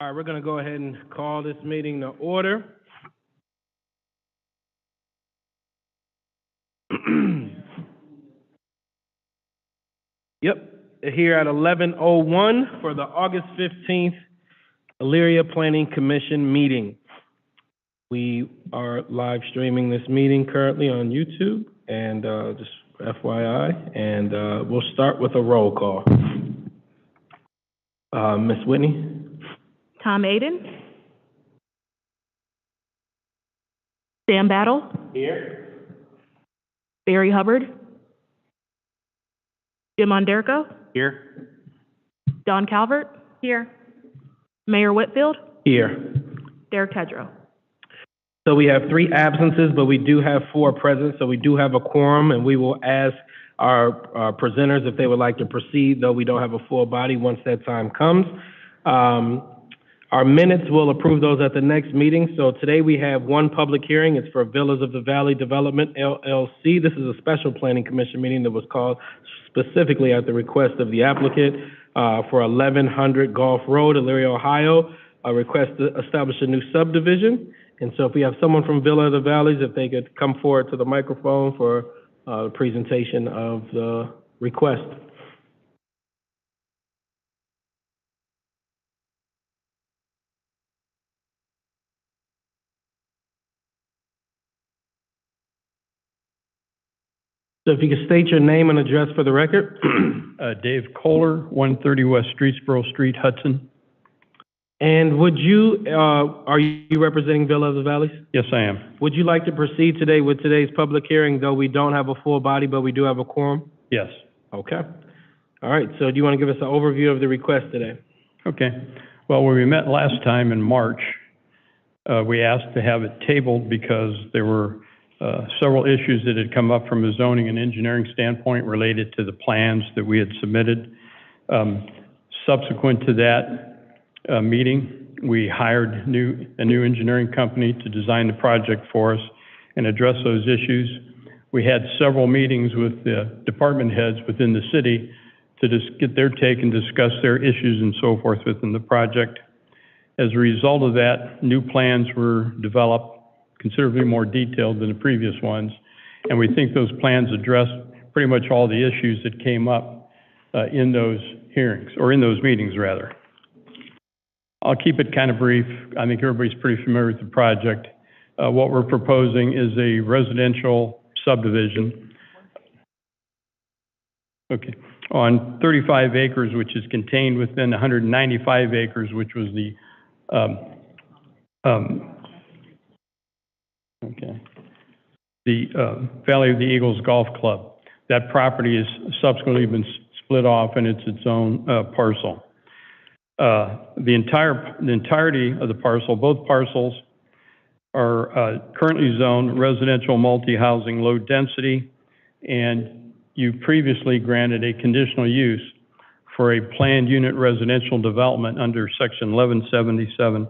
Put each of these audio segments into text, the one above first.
All right, we're going to go ahead and call this meeting to order. Yep, here at 11:01 for the August 15th Elyria Planning Commission meeting. We are live streaming this meeting currently on YouTube, and just FYI, and we'll start with a roll call. Ms. Whitney? Tom Aden. Sam Battle. Here. Barry Hubbard. Jim Onderco. Here. Don Calvert. Here. Mayor Whitfield. Here. Derek Tedrow. So we have 3 absences, but we do have 4 present, so we do have a quorum, and we will ask our presenters if they would like to proceed, though we don't have a full body once that time comes. Our minutes, we'll approve those at the next meeting. So today we have 1 public hearing. It's for Villas of the Valley Development, LLC. This is a special planning commission meeting that was called specifically at the request of the applicant for 1100 Gulf Road, Elyria, Ohio, a request to establish a new subdivision. And so if we have someone from Villa of the Valleys, if they could come forward to the microphone for the presentation of the request. So if you could state your name and address for the record. Dave Kohler, 130 West Streetsboro Street, Hudson. And would you, are you representing Villa of the Valleys? Yes, I am. Would you like to proceed today with today's public hearing, though we don't have a full body, but we do have a quorum? Yes. Okay. All right, so do you want to give us an overview of the request today? Okay. Well, when we met last time in March, we asked to have it tabled because there were several issues that had come up from a zoning and engineering standpoint related to the plans that we had submitted. Subsequent to that meeting, we hired a new engineering company to design the project for us and address those issues. We had several meetings with the department heads within the city to just get their take and discuss their issues and so forth within the project. As a result of that, new plans were developed, considerably more detailed than the previous ones, and we think those plans address pretty much all the issues that came up in those hearings, or in those meetings rather. I'll keep it kind of brief. I think everybody's pretty familiar with the project. What we're proposing is a residential subdivision, okay, on 35 acres, which is contained within 195 acres, which was the Valley of the Eagles Golf Club. That property has subsequently been split off and it's its own parcel. The entirety of the parcel, both parcels are currently zoned residential multi-housing low density, and you previously granted a conditional use for a planned unit residential development under section 1177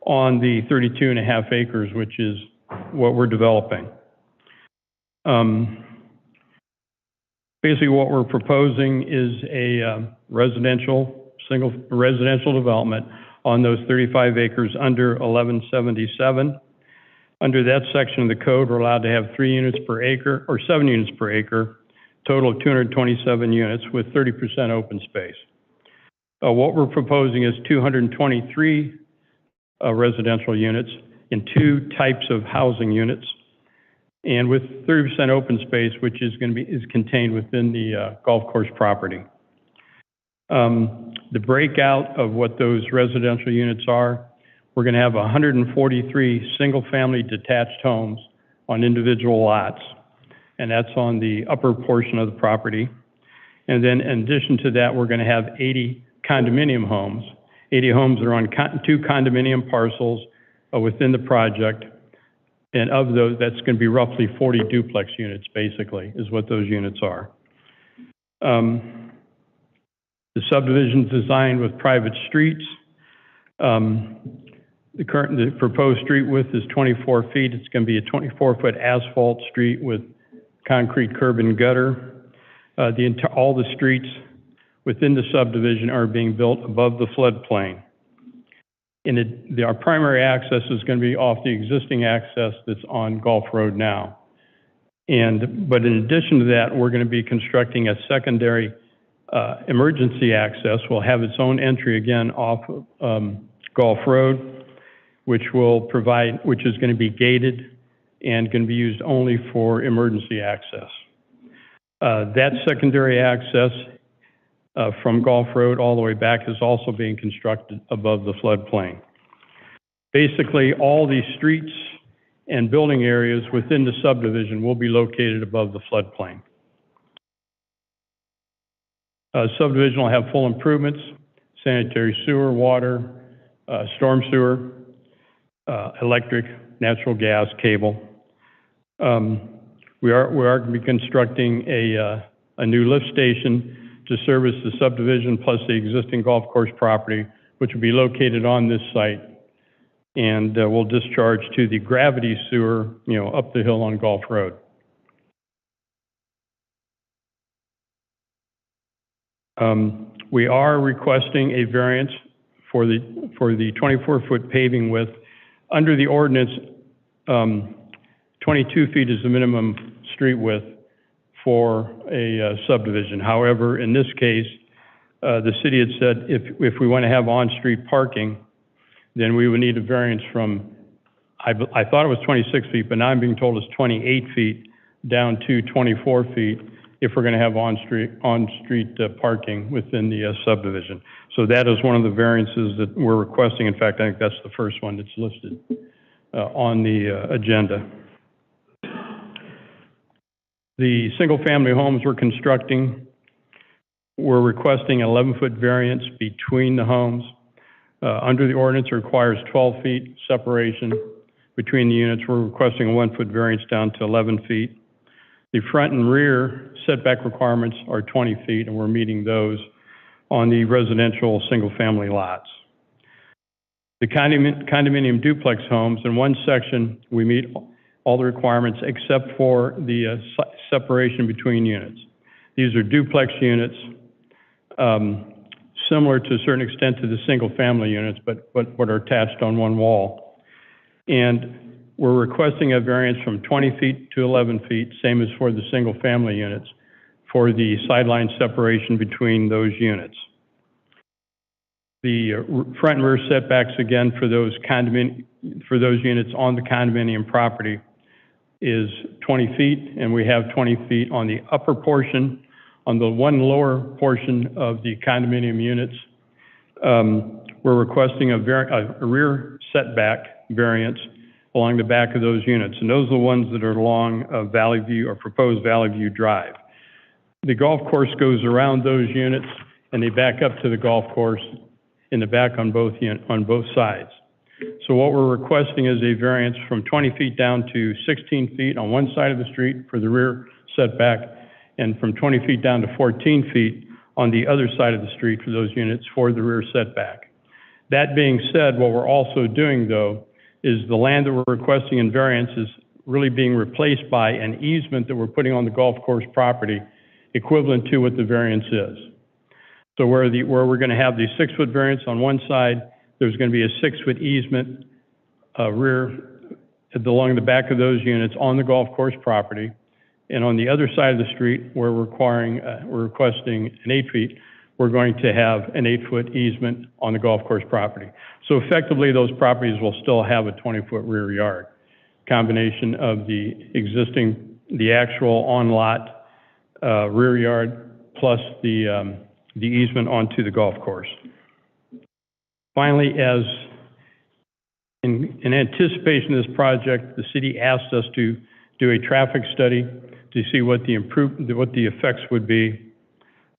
on the 32.5 acres, which is what we're developing. Basically what we're proposing is a single residential development on those 35 acres under 1177. Under that section of the code, we're allowed to have 3 units per acre, or 7 units per acre, total of 227 units with 30% open space. What we're proposing is 223 residential units in 2 types of housing units, and with 30% open space, which is contained within the golf course property. The breakout of what those residential units are, we're going to have 143 single-family detached homes on individual lots, and that's on the upper portion of the property. And then in addition to that, we're going to have 80 condominium homes. 80 homes are on 2 condominium parcels within the project, and of those, that's going to be roughly 40 duplex units, basically, is what those units are. The subdivision's designed with private streets. The proposed street width is 24 feet. It's going to be a 24-foot asphalt street with concrete curb and gutter. All the streets within the subdivision are being built above the floodplain. Our primary access is going to be off the existing access that's on Gulf Road now. But in addition to that, we're going to be constructing a secondary emergency access. Will have its own entry again off of Gulf Road, which is going to be gated and going to be used only for emergency access. That secondary access from Gulf Road all the way back is also being constructed above the floodplain. Basically, all these streets and building areas within the subdivision will be located above the floodplain. Subdivision will have full improvements, sanitary sewer, water, storm sewer, electric, natural gas, cable. We are going to be constructing a new lift station to service the subdivision plus the existing golf course property, which will be located on this site, and will discharge to the gravity sewer, up the hill on Gulf Road. We are requesting a variance for the 24-foot paving width. Under the ordinance, 22 feet is the minimum street width for a subdivision. However, in this case, the city had said if we want to have on-street parking, then we would need a variance from, I thought it was 26 feet, but now I'm being told it's 28 feet down to 24 feet if we're going to have on-street parking within the subdivision. So that is one of the variances that we're requesting. In fact, I think that's the first one that's listed on the agenda. The single-family homes we're constructing, we're requesting an 11-foot variance between the homes. Under the ordinance, it requires 12 feet separation between the units. We're requesting a 1-foot variance down to 11 feet. The front and rear setback requirements are 20 feet, and we're meeting those on the residential single-family lots. The condominium duplex homes, in one section, we meet all the requirements except for the separation between units. These are duplex units, similar to a certain extent to the single-family units, but are attached on one wall. And we're requesting a variance from 20 feet to 11 feet, same as for the single-family units, for the sideline separation between those units. The front and rear setbacks, again, for those units on the condominium property is 20 feet, and we have 20 feet on the upper portion. On the one lower portion of the condominium units, we're requesting a rear setback variance along the back of those units, and those are the ones that are along Valley View or proposed Valley View Drive. The golf course goes around those units, and they back up to the golf course in the back on both sides. So what we're requesting is a variance from 20 feet down to 16 feet on one side of the street for the rear setback, and from 20 feet down to 14 feet on the other side of the street for those units for the rear setback. That being said, what we're also doing, though, is the land that we're requesting in variance is really being replaced by an easement that we're putting on the golf course property equivalent to what the variance is. So where we're going to have the 6-foot variance on one side, there's going to be a 6-foot easement along the back of those units on the golf course property. And on the other side of the street, where we're requesting an 8 feet, we're going to have an 8-foot easement on the golf course property. So effectively, those properties will still have a 20-foot rear yard, combination of the actual on-lot rear yard plus the easement onto the golf course. Finally, as in anticipation of this project, the city asked us to do a traffic study to see what the effects would be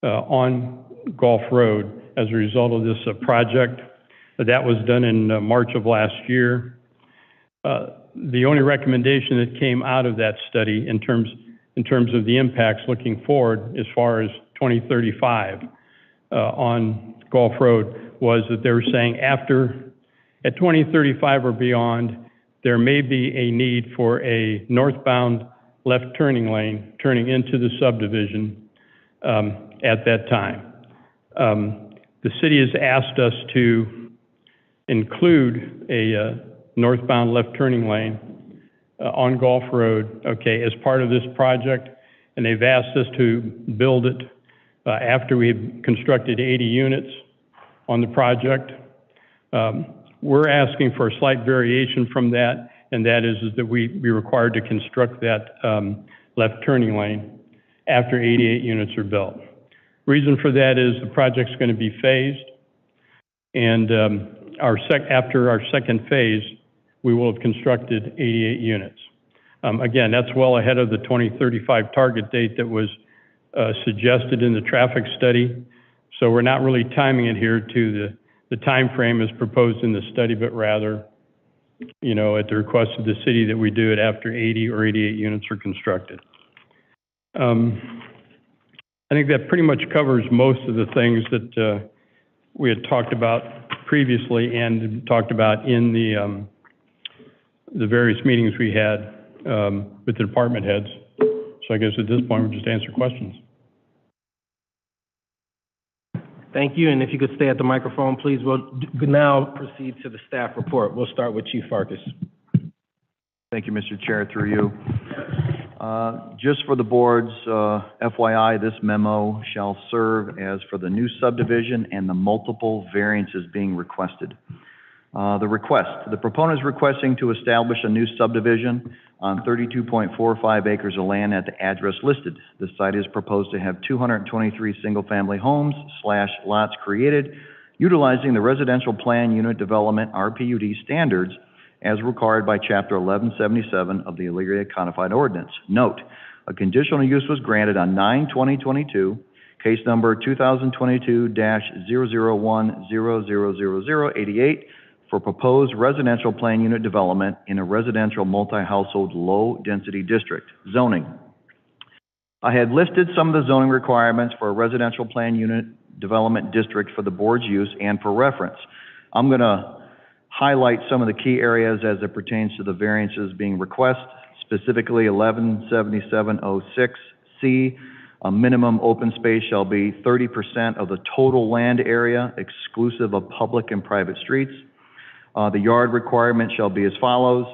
on Gulf Road as a result of this project. That was done in March of last year. The only recommendation that came out of that study in terms of the impacts looking forward as far as 2035 on Gulf Road was that they were saying at 2035 or beyond, there may be a need for a northbound left turning lane turning into the subdivision at that time. The city has asked us to include a northbound left turning lane on Gulf Road, okay, as part of this project, and they've asked us to build it after we've constructed 80 units on the project. We're asking for a slight variation from that, and that is that we be required to construct that left turning lane after 88 units are built. Reason for that is the project's going to be phased, and after our second phase, we will have constructed 88 units. Again, that's well ahead of the 2035 target date that was suggested in the traffic study. So we're not really timing it here to the time frame as proposed in the study, but rather, you know, at the request of the city that we do it after 80 or 88 units are constructed. I think that pretty much covers most of the things that we had talked about previously and talked about in the various meetings we had with the department heads. So I guess at this point, we'll just answer questions. Thank you, and if you could stay at the microphone, please. We'll now proceed to the staff report. We'll start with Chief Farkas. Thank you, Mr. Chair, through you. Just for the board's FYI, this memo shall serve as for the new subdivision and the multiple variances being requested. The proponent is requesting to establish a new subdivision on 32.45 acres of land at the address listed. The site is proposed to have 223 single-family homes / lots created utilizing the Residential Plan Unit Development RPUD standards as required by Chapter 1177 of the Elyria Codified Ordinance. Note, a conditional use was granted on 9/2022, case number 2022-001000088 for proposed residential plan unit development in a residential multi-household low-density district. Zoning. I had listed some of the zoning requirements for a residential plan unit development district for the board's use and for reference. I'm going to highlight some of the key areas as it pertains to the variances being requested, specifically 117706C. A minimum open space shall be 30% of the total land area, exclusive of public and private streets. The yard requirement shall be as follows.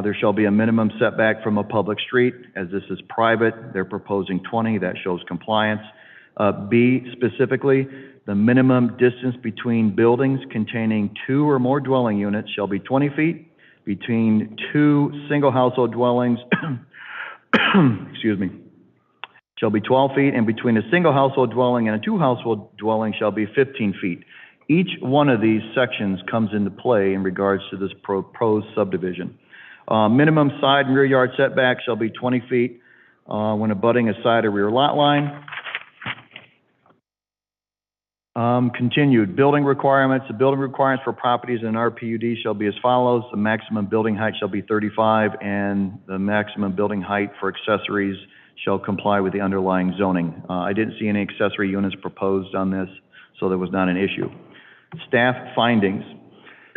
There shall be a minimum setback from a public street. As this is private, they're proposing 20. That shows compliance. B, specifically, the minimum distance between buildings containing 2 or more dwelling units shall be 20 feet. Between 2 single household dwellings, excuse me, shall be 12 feet, and between a single household dwelling and a 2 household dwelling shall be 15 feet. Each one of these sections comes into play in regards to this proposed subdivision. Minimum side and rear yard setback shall be 20 feet when abutting a side or rear lot line. Continued. Building requirements. The building requirements for properties in an RPUD shall be as follows. The maximum building height shall be 35, and the maximum building height for accessories shall comply with the underlying zoning. I didn't see any accessory units proposed on this, so there was not an issue. Staff findings.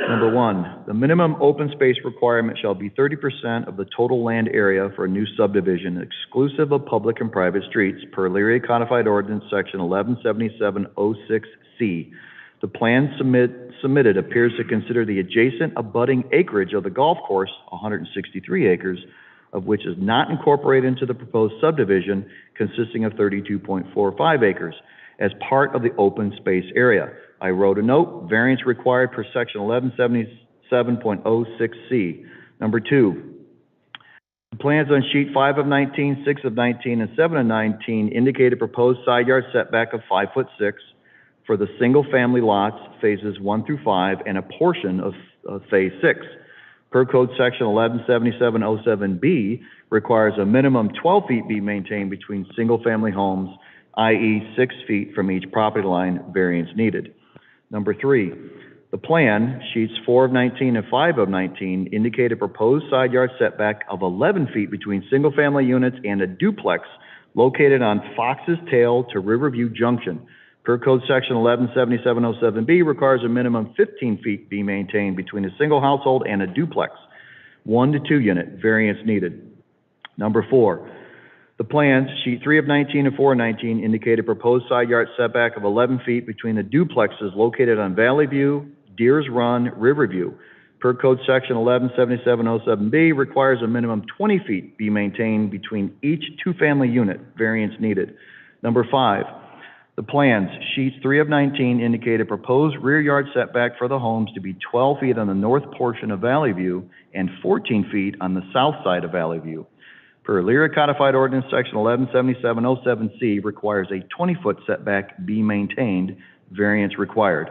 Number 1, the minimum open space requirement shall be 30% of the total land area for a new subdivision, exclusive of public and private streets, per Elyria Codified Ordinance Section 117706C. The plan submitted appears to consider the adjacent abutting acreage of the golf course, 163 acres, of which is not incorporated into the proposed subdivision, consisting of 32.45 acres, as part of the open space area. I wrote a note, variance required per section 1177.06C. Number 2, the plans on sheet 5 of 19, 6 of 19, and 7 of 19 indicate a proposed side yard setback of 5'6" for the single-family lots, phases 1 through 5, and a portion of phase 6. Per code section 117707B requires a minimum 12 feet be maintained between single-family homes, i.e. 6 feet from each property line, variance needed. Number 3, the plan, sheets 4 of 19 and 5 of 19, indicate a proposed side yard setback of 11 feet between single-family units and a duplex located on Fox's Tail to Riverview Junction. Per code section 117707B requires a minimum 15 feet be maintained between a single household and a duplex, 1 to 2 unit, variance needed. Number 4, the plans, sheet 3 of 19 and 4 of 19, indicate a proposed side yard setback of 11 feet between the duplexes located on Valley View, Deers Run, Riverview. Per Code Section 117707B requires a minimum 20 feet be maintained between each two-family unit, variance needed. Number 5, the plans, sheets 3 of 19 indicate a proposed rear yard setback for the homes to be 12 feet on the north portion of Valley View and 14 feet on the south side of Valley View. Per Elyria Codified Ordinance Section 117707C requires a 20-foot setback be maintained, variance required.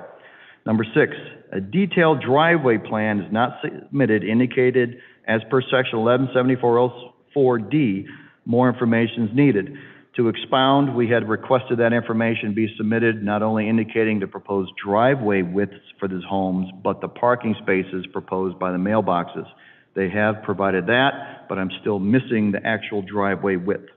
Number 6, a detailed driveway plan is not submitted indicated as per Section 117404D. More information is needed. To expound, we had requested that information be submitted, not only indicating the proposed driveway widths for these homes, but the parking spaces proposed by the mailboxes. They have provided that, but I'm still missing the actual driveway width.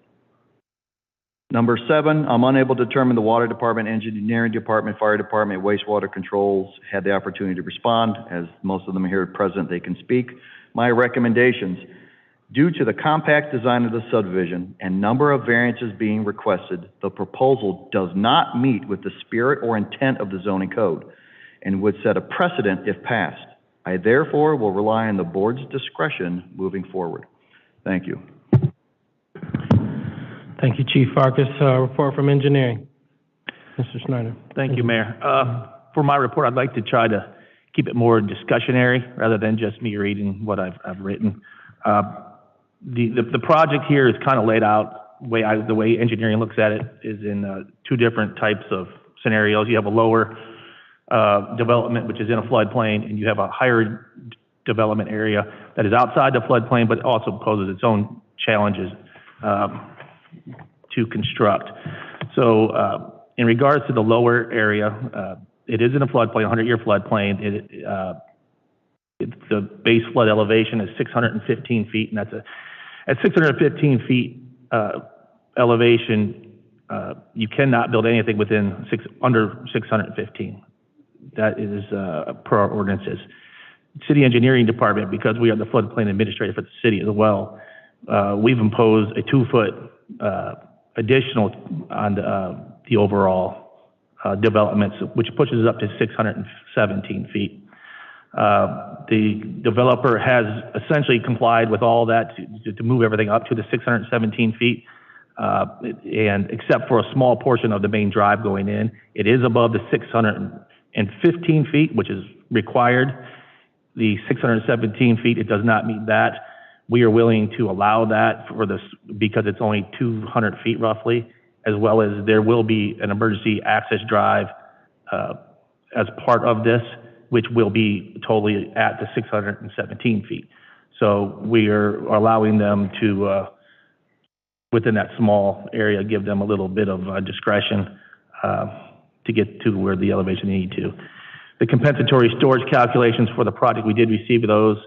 Number 7, I'm unable to determine the Water Department, Engineering Department, Fire Department, Wastewater Controls had the opportunity to respond. As most of them are here present, they can speak. My recommendations: due to the compact design of the subdivision and number of variances being requested, the proposal does not meet with the spirit or intent of the zoning code and would set a precedent if passed. I therefore will rely on the board's discretion moving forward. Thank you. Thank you, Chief Farkas. Report from engineering. Mr. Schneider. Thank you, Mayor. For my report, I'd like to try to keep it more discussionary rather than just me reading what I've written. The project here is kind of laid out the way engineering looks at it is in 2 different types of scenarios. You have a lower development, which is in a floodplain, and you have a higher development area that is outside the floodplain, but also poses its own challenges to construct. So in regards to the lower area, it is in a floodplain, 100-year floodplain. The base flood elevation is 615 feet, and at 615 feet elevation, you cannot build anything under 615. That is per our ordinances. City Engineering Department, because we are the floodplain administrator for the city as well, we've imposed a 2-foot additional on the overall developments, which pushes it up to 617 feet. The developer has essentially complied with all that to move everything up to the 617 feet, and except for a small portion of the main drive going in, it is above the 615 feet, which is required. The 617 feet, it does not meet that. We are willing to allow that for this because it's only 200 feet roughly, as well as there will be an emergency access drive as part of this, which will be totally at the 617 feet. So we are allowing them to, within that small area, give them a little bit of discretion to get to where the elevation they need to. The compensatory storage calculations for the project, we did receive those.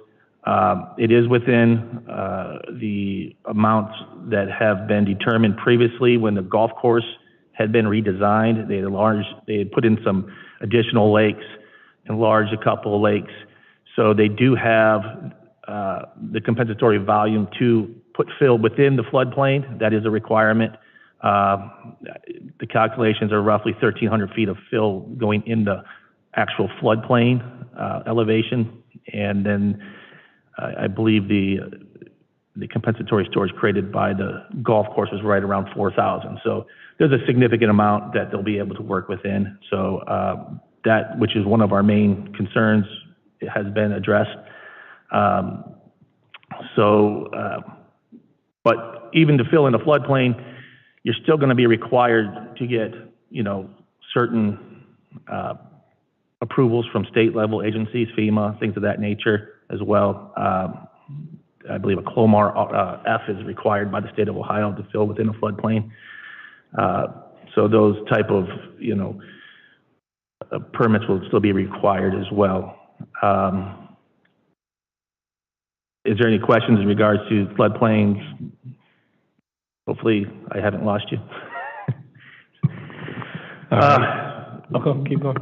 It is within the amounts that have been determined previously when the golf course had been redesigned. They had put in some additional lakes, enlarged a couple of lakes. So they do have the compensatory volume to put fill within the floodplain. That is a requirement. The calculations are roughly 1,300 feet of fill going in the actual floodplain elevation. And then I believe the compensatory storage created by the golf course was right around 4,000. So there's a significant amount that they'll be able to work within. So that, which is one of our main concerns, has been addressed. But even to fill in the floodplain, you're still going to be required to get, certain approvals from state level agencies, FEMA, things of that nature as well. I believe a Clomar F is required by the state of Ohio to fill within a floodplain. So those type of, permits will still be required as well. Is there any questions in regards to floodplains? Hopefully I haven't lost you. Okay, keep going.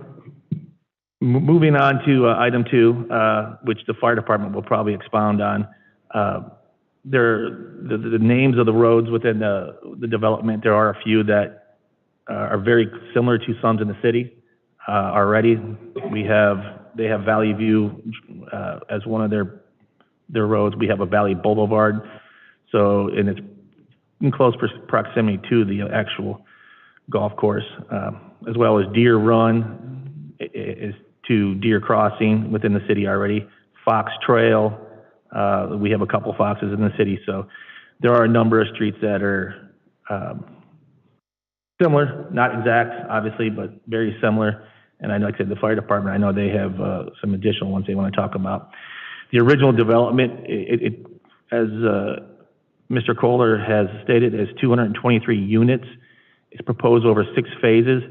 Moving on to item 2, which the fire department will probably expound on. The names of the roads within the development, there are a few that are very similar to some in the city already. We have They have Valley View as one of their roads. We have a Valley Boulevard. So, and it's in close proximity to the actual golf course, as well as Deer Run is to Deer Crossing within the city already. Fox Trail, we have a couple foxes in the city, so there are a number of streets that are similar, not exact, obviously, but very similar. And I know, like I said, the fire department, I know they have some additional ones they want to talk about. The original development, as Mr. Kohler has stated, is 223 units. It's proposed over 6 phases.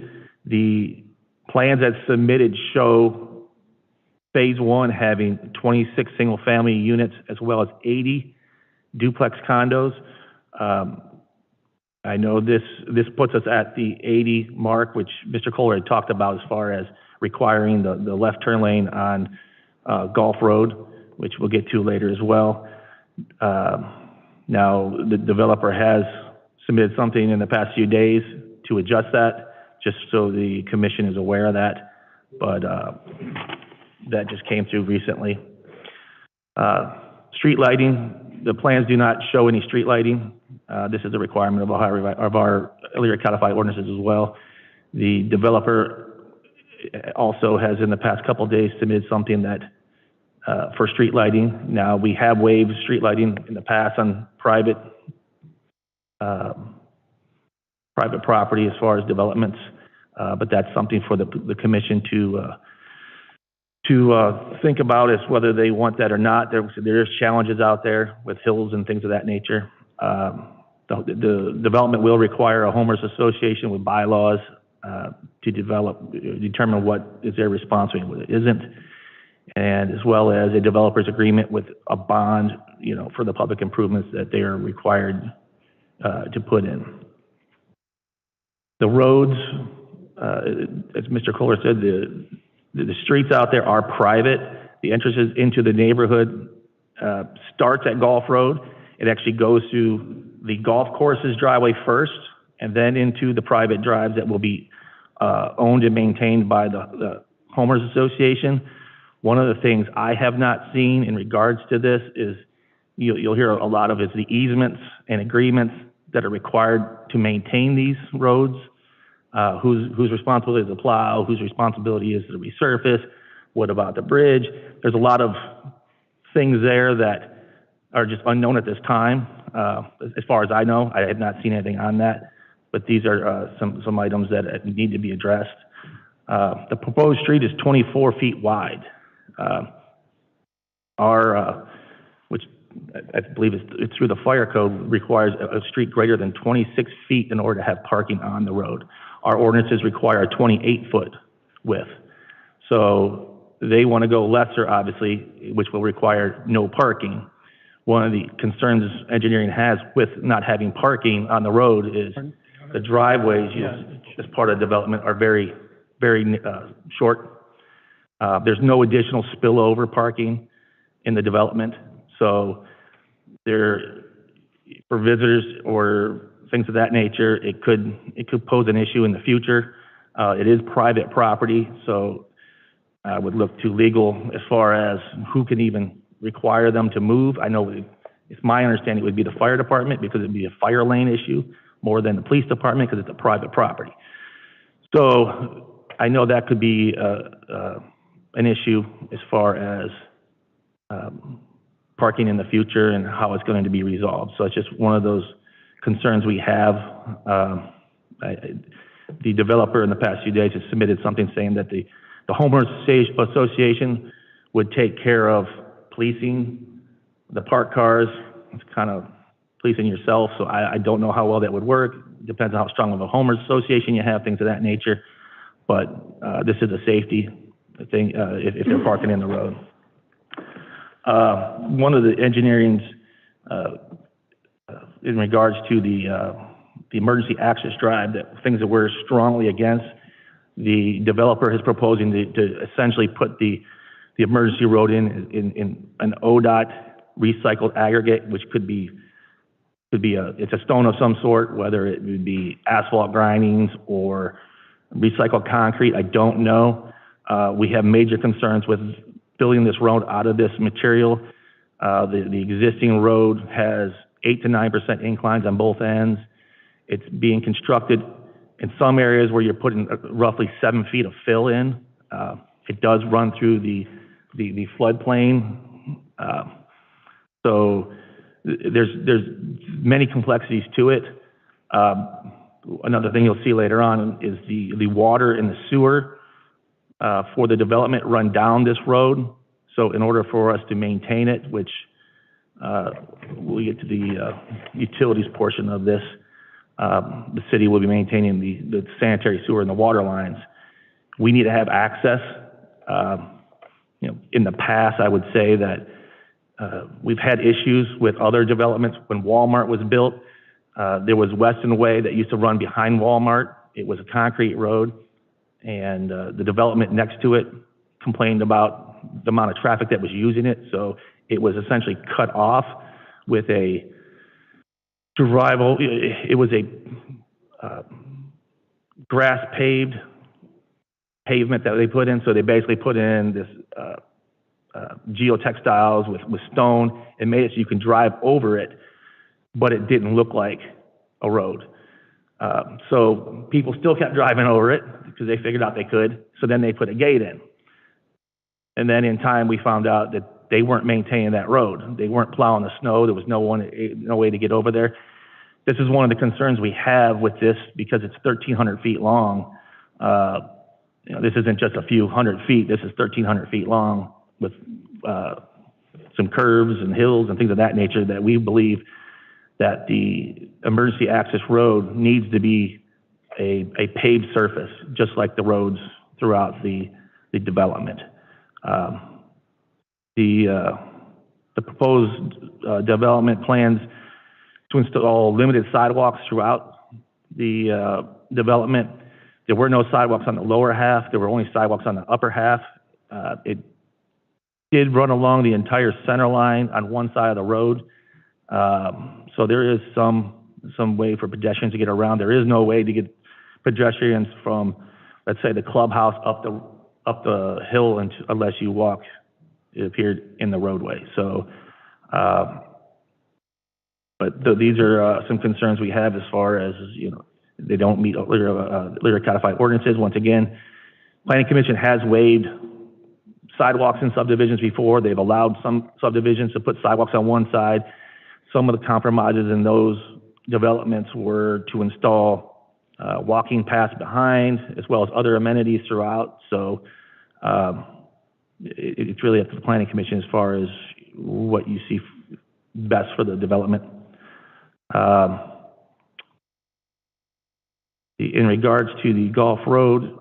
The plans that submitted show phase 1 having 26 single-family units as well as 80 duplex condos. I know this puts us at the 80 mark, which Mr. Kohler had talked about as far as requiring the left turn lane on Gulf Road, which we'll get to later as well. Now, the developer has submitted something in the past few days to adjust that, just so the commission is aware of that, but that just came through recently. Street lighting, the plans do not show any street lighting. This is a requirement of our earlier codified ordinances as well. The developer also has in the past couple of days submitted something that for street lighting. Now, we have waived street lighting in the past on private property as far as developments, but that's something for the commission to think about as whether they want that or not. There's challenges out there with hills and things of that nature. The development will require a homeowners association with bylaws to determine what is their responsibility and what it isn't, and as well as a developer's agreement with a bond, for the public improvements that they are required to put in. The roads, as Mr. Kohler said, the streets out there are private. The entrances into the neighborhood starts at Gulf Road. It actually goes through the golf course's driveway first, and then into the private drives that will be owned and maintained by the homeowners association. One of the things I have not seen in regards to this is you'll hear a lot of is the easements and agreements that are required to maintain these roads. Whose responsibility is to plow, whose responsibility is to resurface, what about the bridge? There's a lot of things there that are just unknown at this time. As far as I know, I have not seen anything on that, but these are some items that need to be addressed. The proposed street is 24 feet wide. Which I believe it's through the fire code, requires a street greater than 26 feet in order to have parking on the road. Our ordinances require a 28-foot width. So they want to go lesser, obviously, which will require no parking. One of the concerns engineering has with not having parking on the road is the driveways used as part of development are very, very short. There's no additional spillover parking in the development. So for visitors or things of that nature, it could pose an issue in the future. It is private property, so I would look to legal as far as who can even require them to move. I know it's my understanding it would be the fire department because it'd be a fire lane issue more than the police department because it's a private property. So I know that could be an issue as far as parking in the future and how it's going to be resolved. So it's just one of those concerns we have. The developer in the past few days has submitted something saying that the homeowners association would take care of policing the parked cars. It's kind of policing yourself, so I don't know how well that would work. Depends on how strong of a homeowners association you have, things of that nature. But this is a safety thing if they're parking in the road. One of the engineering's in regards to the emergency access drive, things that we're strongly against, the developer is proposing to essentially put the emergency road in an ODOT recycled aggregate, which could be it's a stone of some sort, whether it would be asphalt grindings or recycled concrete, I don't know. We have major concerns with building this road out of this material. The existing road has 8 to 9% inclines on both ends. It's being constructed in some areas where you're putting roughly 7 feet of fill in. It does run through the floodplain. So there's many complexities to it. Another thing you'll see later on is the water and the sewer for the development run down this road. So in order for us to maintain it, which we'll get to the utilities portion of this, the city will be maintaining the sanitary sewer and the water lines. We need to have access. In the past, I would say that we've had issues with other developments. When Walmart was built, there was Weston Way that used to run behind Walmart. It was a concrete road, and the development next to it complained about the amount of traffic that was using it, so it was essentially cut off with a it was a grass pavement that they put in, so they basically put in this geotextiles with stone and made it so you can drive over it, but it didn't look like a road. So people still kept driving over it because they figured out they could, so then they put a gate in. And then in time, we found out that they weren't maintaining that road. They weren't plowing the snow. There was no way to get over there. This is one of the concerns we have with this because it's 1,300 feet long. This isn't just a few hundred feet. This is 1,300 feet long with some curves and hills and things of that nature that we believe that the emergency access road needs to be a paved surface, just like the roads throughout the development. The proposed development plans to install limited sidewalks throughout the development. There were no sidewalks on the lower half. There were only sidewalks on the upper half. It did run along the entire center line on one side of the road. So there is some way for pedestrians to get around. There is no way to get pedestrians from, let's say, the clubhouse up the hill unless you walk, it appeared, in the roadway. So, these are some concerns we have as far as, they don't meet later codified ordinances. Once again, Planning Commission has waived sidewalks in subdivisions before. They've allowed some subdivisions to put sidewalks on one side. Some of the compromises in those developments were to install walking paths behind, as well as other amenities throughout. So it's really up to the Planning Commission as far as what you see best for the development. In regards to the Gulf Road,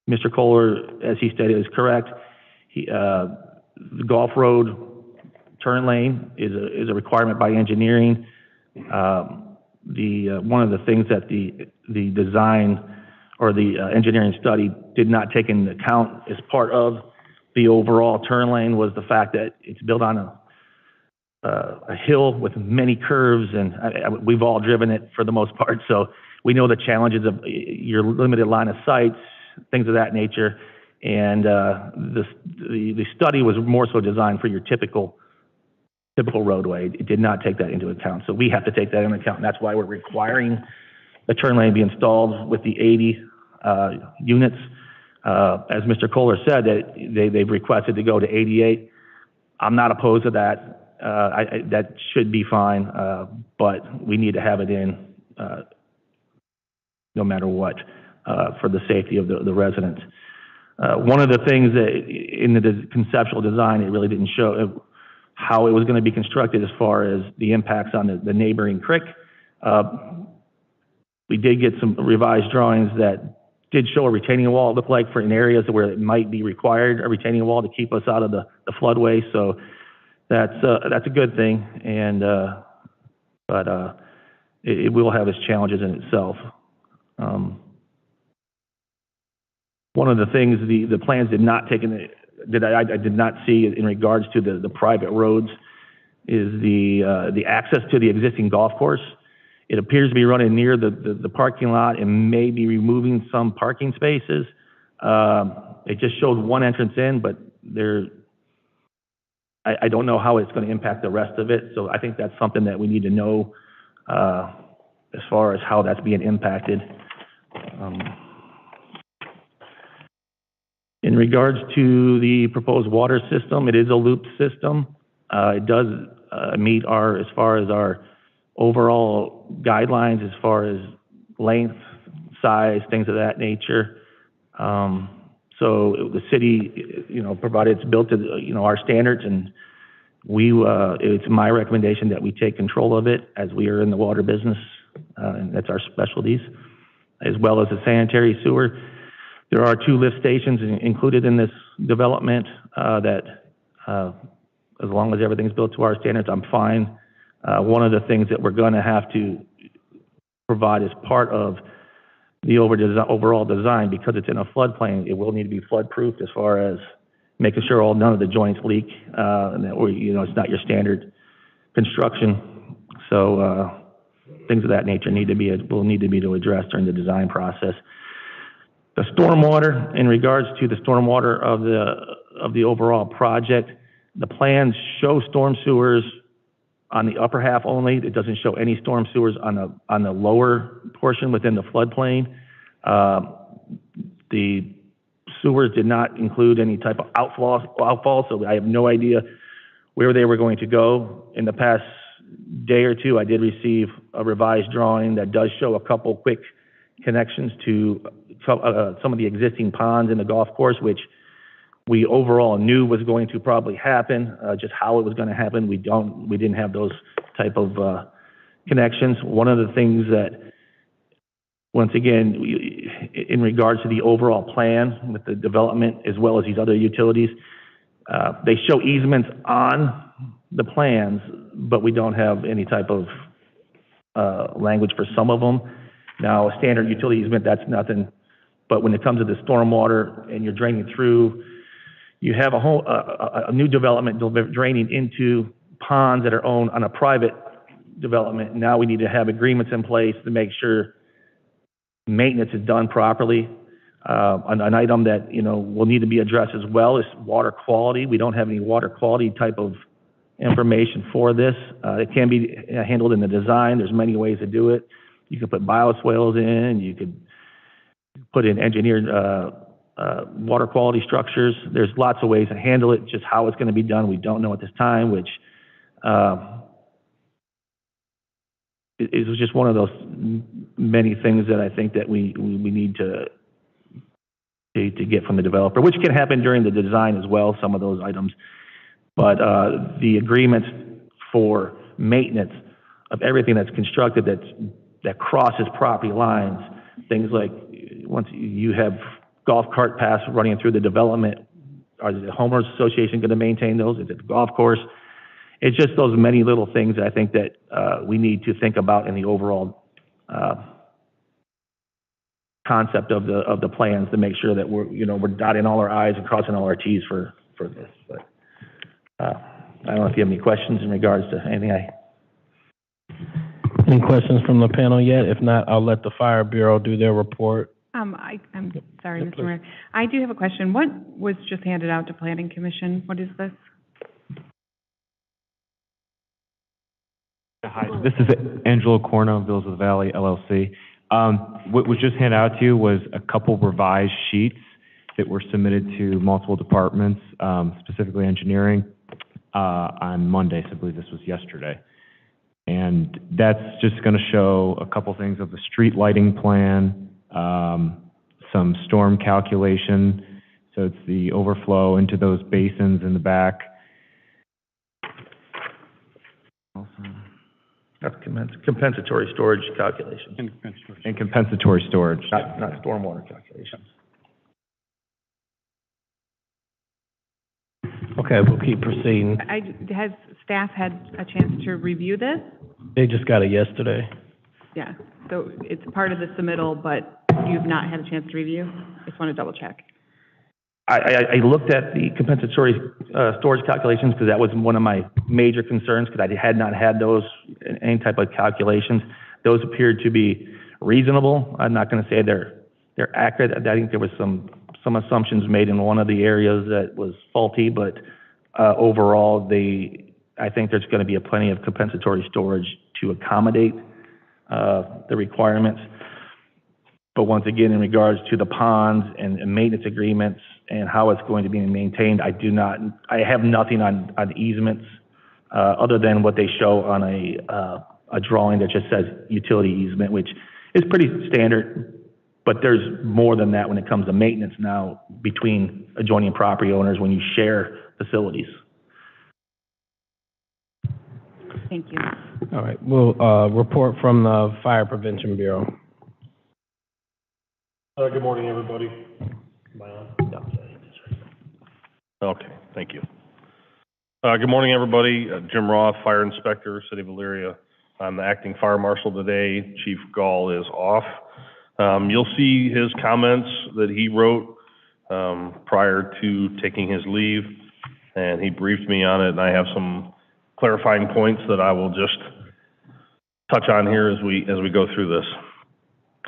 Mr. Kohler, as he stated, is correct. The Gulf Road turn lane is a requirement by engineering. One of the things that the design or the engineering study did not take into account as part of the overall turn lane was the fact that it's built on a hill with many curves, and we've all driven it for the most part, so we know the challenges of your limited line of sight, things of that nature, and the study was more so designed for your typical roadway. It did not take that into account, so we have to take that into account, and that's why we're requiring the turn lane be installed with the 80 units. As Mr. Kohler said, that they've requested to go to 88. I'm not opposed to that. That should be fine, but we need to have it in no matter what for the safety of the residents. One of the things that in the conceptual design, it really didn't show how it was going to be constructed as far as the impacts on the neighboring creek. We did get some revised drawings that did show a retaining wall, it looked like, for in areas where it might be required, a retaining wall to keep us out of the floodway. So that's a good thing, and but it will have its challenges in itself. One of the things the plans did not take in that I did not see in regards to the private roads is the access to the existing golf course. It appears to be running near the parking lot and may be removing some parking spaces. It just showed one entrance in, but I don't know how it's going to impact the rest of it. So I think that's something that we need to know as far as how that's being impacted. In regards to the proposed water system, it is a loop system. It does meet as far as our overall guidelines, as far as length, size, things of that nature. So the city, provided it's built to, our standards, and it's my recommendation that we take control of it, as we are in the water business, and that's our specialties, as well as the sanitary sewer. There are 2 lift stations included in this development that, as long as everything's built to our standards, I'm fine. One of the things that we're going to have to provide as part of the overall design, because it's in a floodplain, it will need to be flood-proofed as far as making sure none of the joints leak, and that it's not your standard construction. So things of that nature will need to be addressed during the design process. The stormwater, in regards to the stormwater of the overall project, the plans show storm sewers on the upper half only. It doesn't show any storm sewers on the lower portion within the floodplain. The sewers did not include any type of outfall, so I have no idea where they were going to go. In the past day or two, I did receive a revised drawing that does show a couple quick connections to some of the existing ponds in the golf course, which we overall knew was going to probably happen. Just how it was going to happen, we didn't have those type of connections. One of the things that, once again, in regards to the overall plan with the development as well as these other utilities, they show easements on the plans, but we don't have any type of language for some of them. Now, a standard utility easement, that's nothing. But when it comes to the stormwater and you're draining through, you have a new development draining into ponds that are owned on a private development. Now we need to have agreements in place to make sure maintenance is done properly. An item that, will need to be addressed as well is water quality. We don't have any water quality type of information for this. It can be handled in the design. There's many ways to do it. You could put bioswales in, you could put in engineered water quality structures. There's lots of ways to handle it. Just how it's going to be done, we don't know at this time, which is just one of those many things that I think that we need to get from the developer, which can happen during the design as well, some of those items. But the agreements for maintenance of everything that's constructed that crosses property lines, things like once you have golf cart paths running through the development, are the homeowners association going to maintain those? Is it the golf course? It's just those many little things that I think that we need to think about in the overall concept of the plans, to make sure that we're dotting all our I's and crossing all our T's for this. But I don't know if you have any questions in regards to anything Any questions from the panel yet? If not, I'll let the Fire Bureau do their report. I'm sorry, Yeah, Mr. please. Mayor. I do have a question. What was just handed out to Planning Commission? What is this? Hi, this is Angelo Corno, Villas of the Valley, LLC. What was just handed out to you was a couple revised sheets that were submitted to multiple departments, specifically engineering, on Monday, so I believe this was yesterday. And that's just going to show a couple things of the street lighting plan, some storm calculation, so it's the overflow into those basins in the back. That's compensatory storage calculations, And compensatory storage. not stormwater calculations. Okay, we'll keep proceeding. Has staff had a chance to review this? They just got it yesterday. Yeah, so it's part of the submittal, but you've not had a chance to review? Just want to double check. I looked at the compensatory storage calculations because that was one of my major concerns, because I had not had those, any type of calculations. Those appeared to be reasonable. I'm not going to say they're accurate. I think there was some some assumptions made in one of the areas that was faulty, but overall, I think there's going to be plenty of compensatory storage to accommodate the requirements. But once again, in regards to the ponds and maintenance agreements and how it's going to be maintained, I have nothing on easements other than what they show on a drawing that just says utility easement, which is pretty standard. But there's more than that when it comes to maintenance now between adjoining property owners when you share facilities. Thank you. All right, we'll report from the Fire Prevention Bureau. Good morning, everybody. Am I on? Okay, thank you. Good morning, everybody. Jim Roth, Fire Inspector, City of Elyria. I'm the acting fire marshal today. Chief Gall is off. You'll see his comments that he wrote prior to taking his leave, and he briefed me on it, and I have some clarifying points that I will just touch on here as we go through this.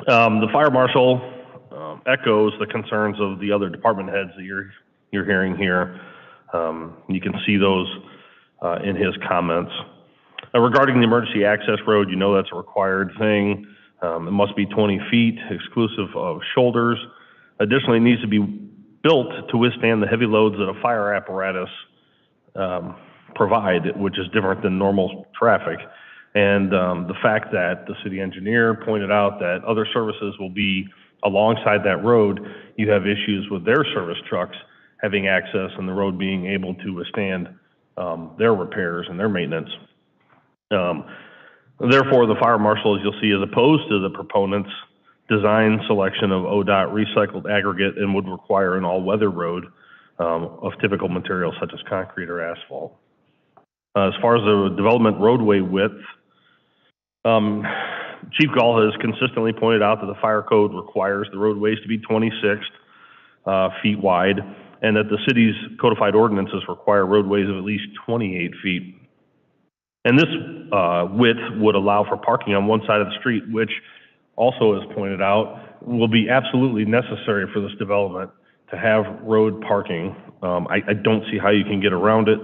The fire marshal echoes the concerns of the other department heads that you're hearing here. You can see those in his comments. Regarding the emergency access road, you know that's a required thing. It must be 20 feet, exclusive of shoulders. Additionally, it needs to be built to withstand the heavy loads that a fire apparatus provide, which is different than normal traffic. And the fact that the city engineer pointed out that other services will be alongside that road, you have issues with their service trucks having access and the road being able to withstand their repairs and their maintenance. Therefore, the fire marshal, as you'll see, is opposed to the proponent's design selection of ODOT recycled aggregate and would require an all-weather road of typical materials such as concrete or asphalt. As far as the development roadway width, Chief Gall has consistently pointed out that the fire code requires the roadways to be 26 feet wide, and that the city's codified ordinances require roadways of at least 28 feet. And this width would allow for parking on one side of the street, which also, as pointed out, will be absolutely necessary for this development to have road parking. I don't see how you can get around it.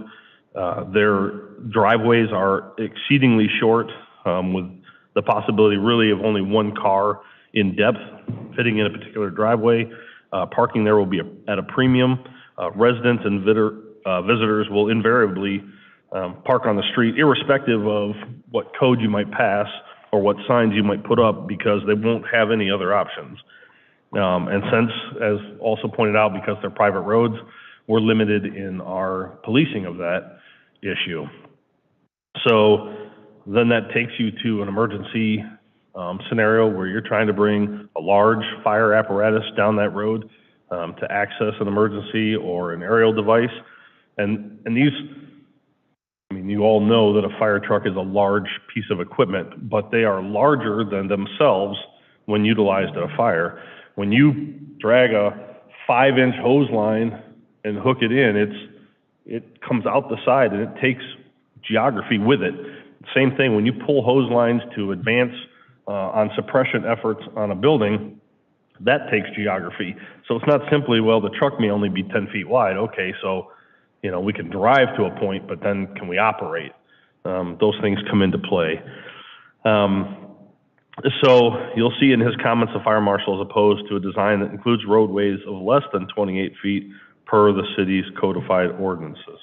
Their driveways are exceedingly short, with the possibility really of only one car in depth fitting in a particular driveway. Parking there will be at a premium. Residents and visitors will invariably park on the street, irrespective of what code you might pass or what signs you might put up, because they won't have any other options. And since, as also pointed out, because they're private roads, we're limited in our policing of that issue. So then that takes you to an emergency scenario where you're trying to bring a large fire apparatus down that road to access an emergency or an aerial device. And these, I mean, you all know that a fire truck is a large piece of equipment, but they are larger than themselves when utilized at a fire. When you drag a 5-inch hose line and hook it in, it comes out the side and it takes geography with it. Same thing, when you pull hose lines to advance on suppression efforts on a building, that takes geography. So it's not simply, well, the truck may only be 10 feet wide. Okay, so, you know, we can drive to a point, but then can we operate? Those things come into play. So you'll see in his comments, the fire marshal is opposed to a design that includes roadways of less than 28 feet per the city's codified ordinances.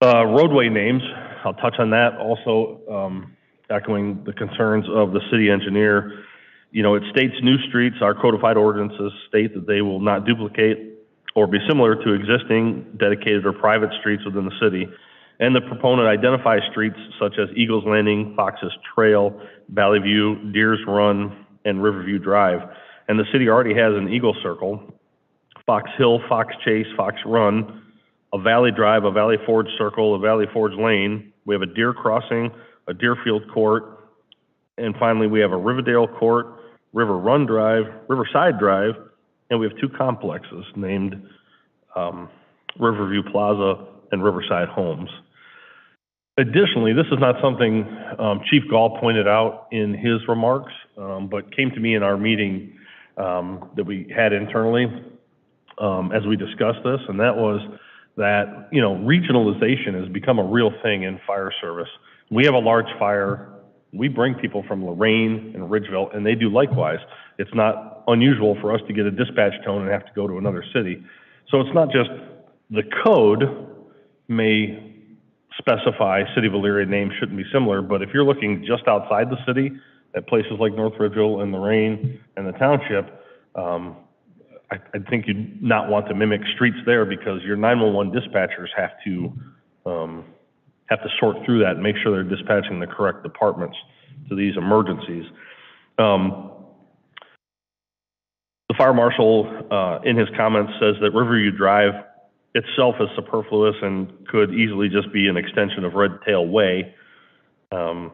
Roadway names, I'll touch on that also, echoing the concerns of the city engineer. You know, it states new streets, our codified ordinances state that they will not duplicate or be similar to existing dedicated or private streets within the city. And the proponent identifies streets such as Eagles Landing, Fox's Trail, Valley View, Deers Run, and Riverview Drive. And the city already has an Eagle Circle, Fox Hill, Fox Chase, Fox Run, a Valley Drive, a Valley Forge Circle, a Valley Forge Lane. We have a Deer Crossing, a Deerfield Court, and finally we have a Riverdale Court, River Run Drive, Riverside Drive, and we have two complexes named Riverview Plaza and Riverside Homes. Additionally, this is not something Chief Gall pointed out in his remarks, but came to me in our meeting. that we had internally, as we discussed this, and that was that, you know, regionalization has become a real thing in fire service. We have a large fire, we bring people from Lorraine and Ridgeville, and they do likewise. It's not unusual for us to get a dispatch tone and have to go to another city. So it's not just the code may specify City of Elyria names shouldn't be similar, but if you're looking just outside the city at places like North Ridgeville and Lorraine and the township, I think you'd not want to mimic streets there because your 911 dispatchers have to sort through that and make sure they're dispatching the correct departments to these emergencies. The fire marshal, in his comments, says that Riverview Drive itself is superfluous and could easily just be an extension of Red Tail Way. And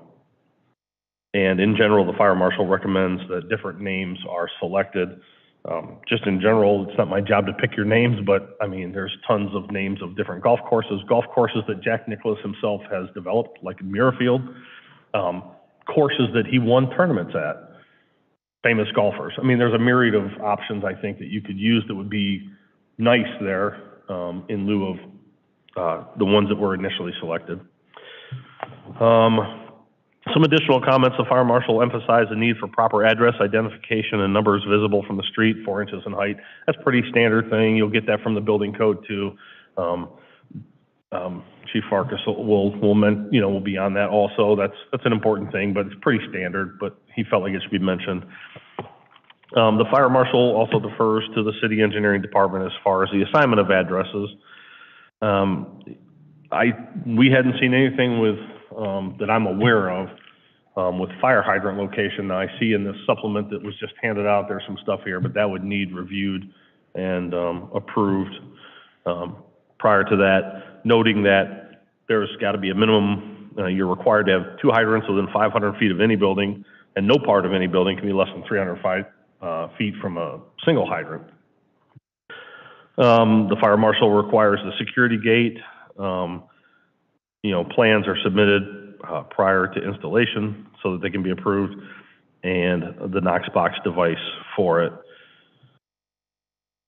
in general, the fire marshal recommends that different names are selected. Just in general, it's not my job to pick your names, but I mean, there's tons of names of different golf courses that Jack Nicklaus himself has developed, like Muirfield, courses that he won tournaments at, famous golfers. I mean, there's a myriad of options, I think, that you could use that would be nice there, in lieu of the ones that were initially selected. Some additional comments, the fire marshal emphasized the need for proper address identification and numbers visible from the street, 4 inches in height. That's a pretty standard thing. You'll get that from the building code too. Chief Farkas will be on that also. That's an important thing, but it's pretty standard, but he felt like it should be mentioned. The fire marshal also defers to the city engineering department as far as the assignment of addresses. We hadn't seen anything with that I'm aware of with fire hydrant location. Now I see in this supplement that was just handed out, there's some stuff here, but that would need reviewed and approved prior to that, noting that there's got to be a minimum, you're required to have 2 hydrants within 500 feet of any building, and no part of any building can be less than 305 feet from a single hydrant. The fire marshal requires the security gate. Plans are submitted prior to installation so that they can be approved, and the Knox box device for it.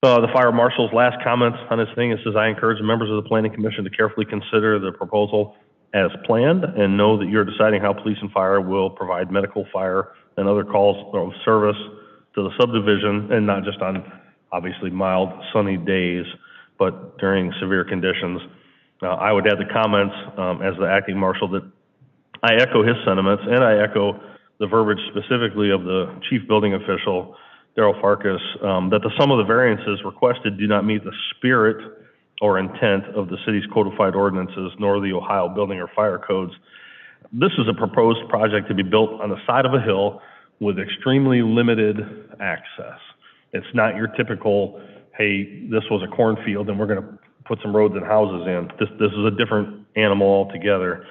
The fire marshal's last comments on this thing, it says, I encourage members of the planning commission to carefully consider the proposal as planned and know that you're deciding how police and fire will provide medical, fire, and other calls of service to the subdivision, and not just on obviously mild sunny days, but during severe conditions. I would add the comments as the acting marshal that I echo his sentiments, and I echo the verbiage specifically of the chief building official, Daryl Farkas, that the sum of the variances requested do not meet the spirit or intent of the city's codified ordinances, nor the Ohio building or fire codes. This is a proposed project to be built on the side of a hill with extremely limited access. It's not your typical, hey, this was a cornfield and we're going to put some roads and houses in. This is a different animal altogether.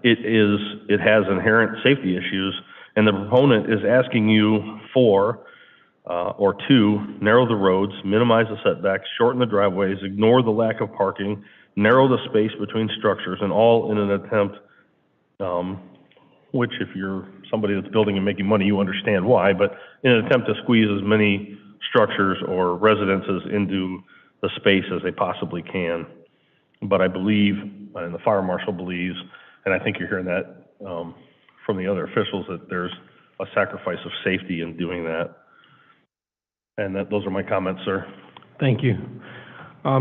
It has inherent safety issues, and the proponent is asking you to narrow the roads, minimize the setbacks, shorten the driveways, ignore the lack of parking, narrow the space between structures, and all in an attempt, which if you're somebody that's building and making money, you understand why, but in an attempt to squeeze as many structures or residences into the space as they possibly can. But I believe, and the fire marshal believes, and I think you're hearing that from the other officials, that there's a sacrifice of safety in doing that. And those are my comments, sir. Thank you. I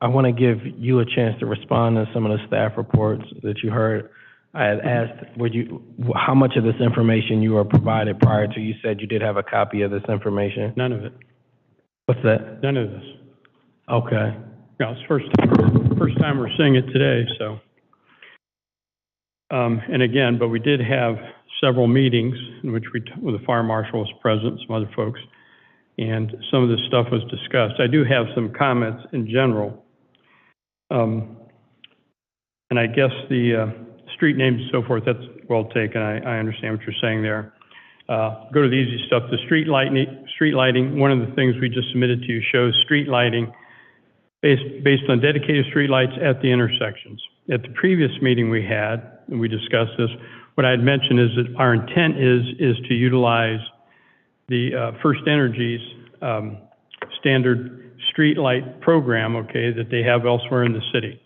want to give you a chance to respond to some of the staff reports that you heard. I had asked, how much of this information you were provided prior to? You said you did have a copy of this information. None of it. What's that? None of this. Okay. Yeah, it's first time we're seeing it today, so. And again, but we did have several meetings in which where the fire marshal was present, some other folks, and some of this stuff was discussed. I do have some comments in general. And I guess the street names and so forth, that's well taken. I understand what you're saying there. Go to the easy stuff. The street lighting, one of the things we just submitted to you shows street lighting based on dedicated street lights at the intersections. At the previous meeting we had, and we discussed this, what I'd mentioned is that our intent is to utilize the First Energy's standard streetlight program, okay, that they have elsewhere in the city,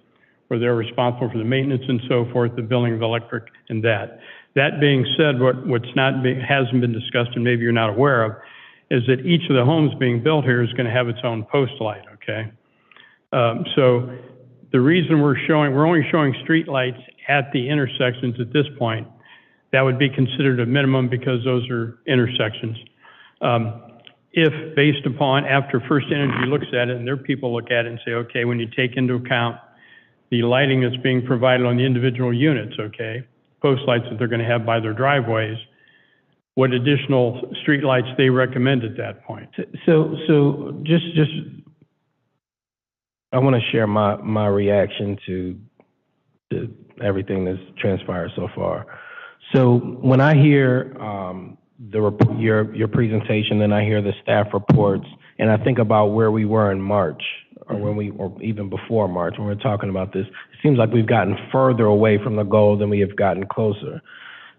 where they're responsible for the maintenance and so forth, the billing of electric and that. That being said, hasn't been discussed and maybe you're not aware of, is that each of the homes being built here is going to have its own post light, okay? So the reason we're only showing street lights at the intersections at this point, that would be considered a minimum because those are intersections. If based upon, after First Energy looks at it and their people look at it and say, okay, when you take into account the lighting that's being provided on the individual units, okay, post lights that they're going to have by their driveways, what additional street lights they recommend at that point. So just I want to share my reaction to everything that's transpired so far. So when I hear your presentation, and I hear the staff reports, and I think about where we were in March, or even before March, when we were talking about this, it seems like we've gotten further away from the goal than we have gotten closer.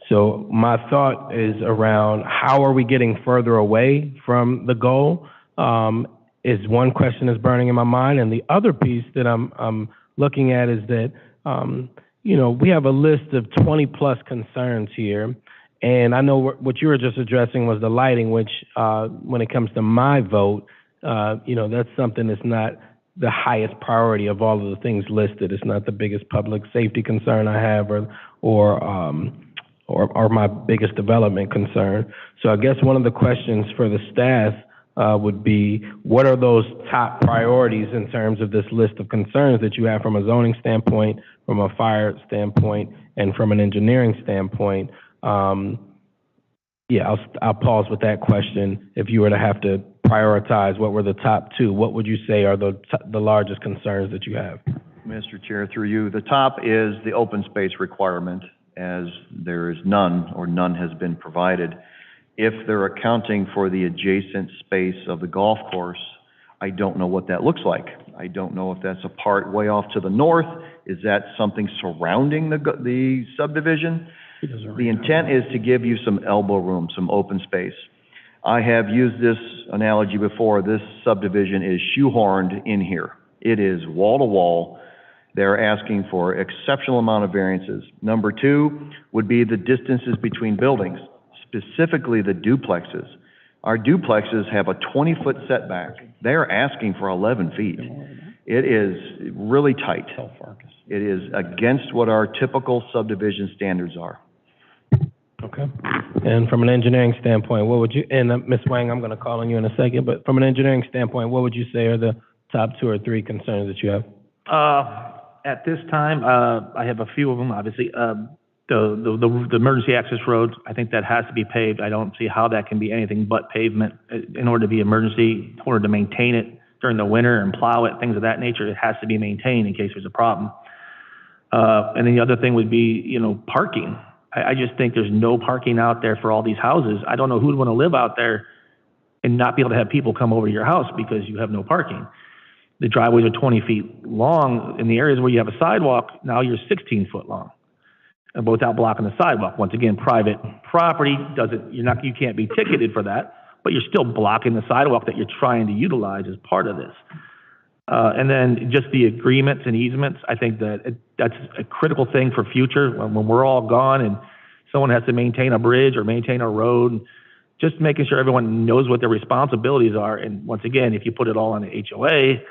So my thought is around how are we getting further away from the goal? Is one question that's burning in my mind, and the other piece that I'm looking at is that we have a list of 20 plus concerns here, and I know what you were just addressing was the lighting, which when it comes to my vote, that's something that's not the highest priority of all of the things listed. It's not the biggest public safety concern I have, or my biggest development concern. So I guess one of the questions for the staff would be, what are those top priorities in terms of this list of concerns that you have from a zoning standpoint, from a fire standpoint, and from an engineering standpoint? I'll pause with that question. If you were to have to prioritize what were the top two, what would you say are the largest concerns that you have? Mr. Chair, through you, the top is the open space requirement, as there is none, or none has been provided. If they're accounting for the adjacent space of the golf course, I don't know what that looks like. I don't know if that's a part way off to the north. Is that something surrounding the subdivision? The intent is to give you some elbow room, some open space. I have used this analogy before. This subdivision is shoehorned in here. It is wall to wall. They're asking for exceptional amount of variances. Number two would be the distances between buildings, specifically the duplexes. Our duplexes have a 20-foot setback. They're asking for 11 feet. It is really tight. It is against what our typical subdivision standards are. Okay. And from an engineering standpoint, what would you, and Ms. Wang, I'm going to call on you in a second, but from an engineering standpoint, what would you say are the top two or three concerns that you have? At this time, I have a few of them, obviously. The emergency access roads, I think that has to be paved. I don't see how that can be anything but pavement in order to be emergency, in order to maintain it during the winter and plow it, things of that nature. It has to be maintained in case there's a problem. And then the other thing would be, parking. I just think there's no parking out there for all these houses. I don't know who'd want to live out there and not be able to have people come over to your house because you have no parking. The driveways are 20 feet long. In the areas where you have a sidewalk, now you're 16 foot long, and without blocking the sidewalk. Once again, private property you can't be ticketed for that, but you're still blocking the sidewalk that you're trying to utilize as part of this. And then just the agreements and easements, I think that's a critical thing for future when we're all gone and someone has to maintain a bridge or maintain a road, just making sure everyone knows what their responsibilities are. And once again, if you put it all on the HOA,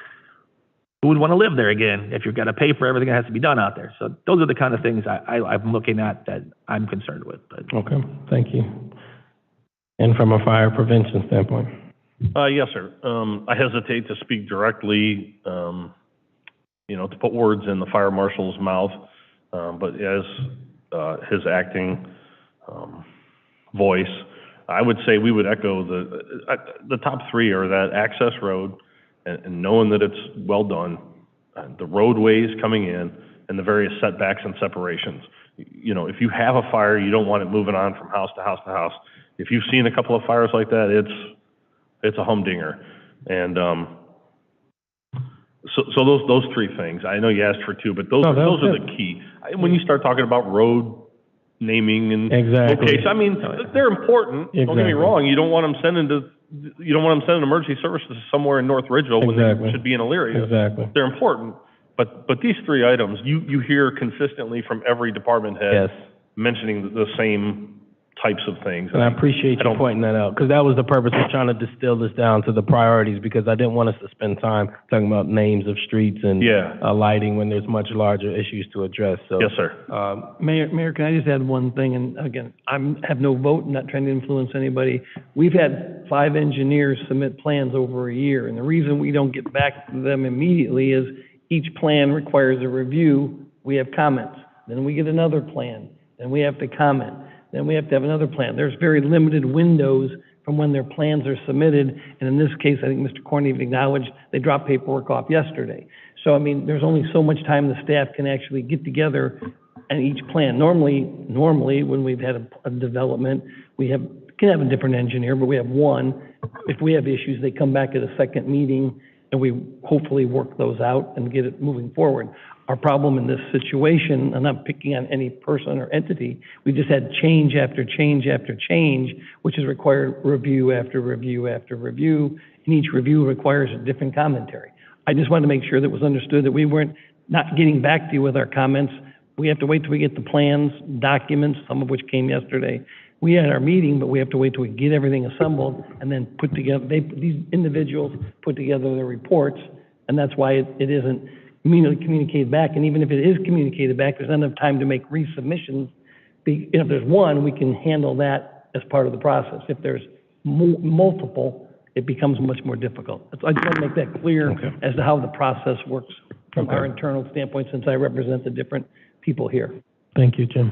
who would want to live there again if you've got to pay for everything that has to be done out there? So those are the kind of things I'm looking at that I'm concerned with. But. Okay, thank you. And from a fire prevention standpoint? Yes, sir. I hesitate to speak directly, to put words in the fire marshal's mouth, but as his acting voice, I would say we would echo the top three are that access road, and knowing that it's well done, the roadways coming in, and the various setbacks and separations. If you have a fire, you don't want it moving on from house to house to house. If you've seen a couple of fires like that, it's a humdinger. And so those three things. I know you asked for two, but those are the key. When you start talking about road naming and Exactly. location. I mean, they're important. Don't get me Exactly. wrong. You don't want them sending emergency services somewhere in North Ridgeville when Exactly. they should be in Elyria. Exactly. They're important. But these three items, you hear consistently from every department head Yes. mentioning the same types of things. And I appreciate you pointing that out, because that was the purpose of trying to distill this down to the priorities, because I didn't want us to spend time talking about names of streets and Yeah. lighting when there's much larger issues to address, so. Yes, sir. Mayor, can I just add one thing? And again, have no vote, not trying to influence anybody. We've had 5 engineers submit plans over a year, and the reason we don't get back to them immediately is each plan requires a review. We have comments. Then we get another plan. Then we have to comment. Then we have to have another plan. There's very limited windows from when their plans are submitted. And in this case, I think Mr. Corney acknowledged they dropped paperwork off yesterday. So, I mean, there's only so much time the staff can actually get together and each plan. Normally, when we've had a development, can have a different engineer, but we have one. If we have issues, they come back at a second meeting and we hopefully work those out and get it moving forward. Our problem in this situation, I'm not picking on any person or entity, we just had change after change after change, which has required review after review after review, and each review requires a different commentary. I just wanted to make sure that it was understood that we weren't not getting back to you with our comments. We have to wait till we get the plans, documents, some of which came yesterday. We had our meeting, but we have to wait till we get everything assembled and then put together, these individuals put together their reports, and that's why it isn't immediately communicated back. And even if it is communicated back, there's not enough time to make resubmissions. If there's one, we can handle that as part of the process. If there's multiple, it becomes much more difficult. I just want to make that clear as to how the process works from our internal standpoint, since I represent the different people here. Thank you, Jim.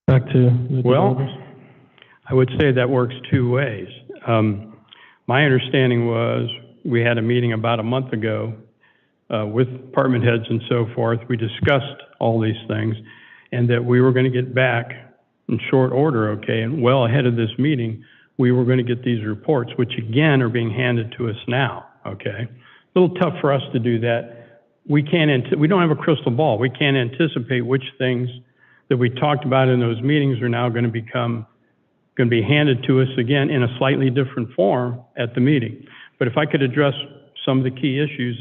Back to the Well, developers. I would say that works two ways. My understanding was, we had a meeting about a month ago with department heads and so forth. We discussed all these things, and that we were going to get back in short order, okay, and well ahead of this meeting, we were going to get these reports, which again are being handed to us now, okay? A little tough for us to do that. We don't have a crystal ball. We can't anticipate which things that we talked about in those meetings are now going to be handed to us again in a slightly different form at the meeting. But if I could address some of the key issues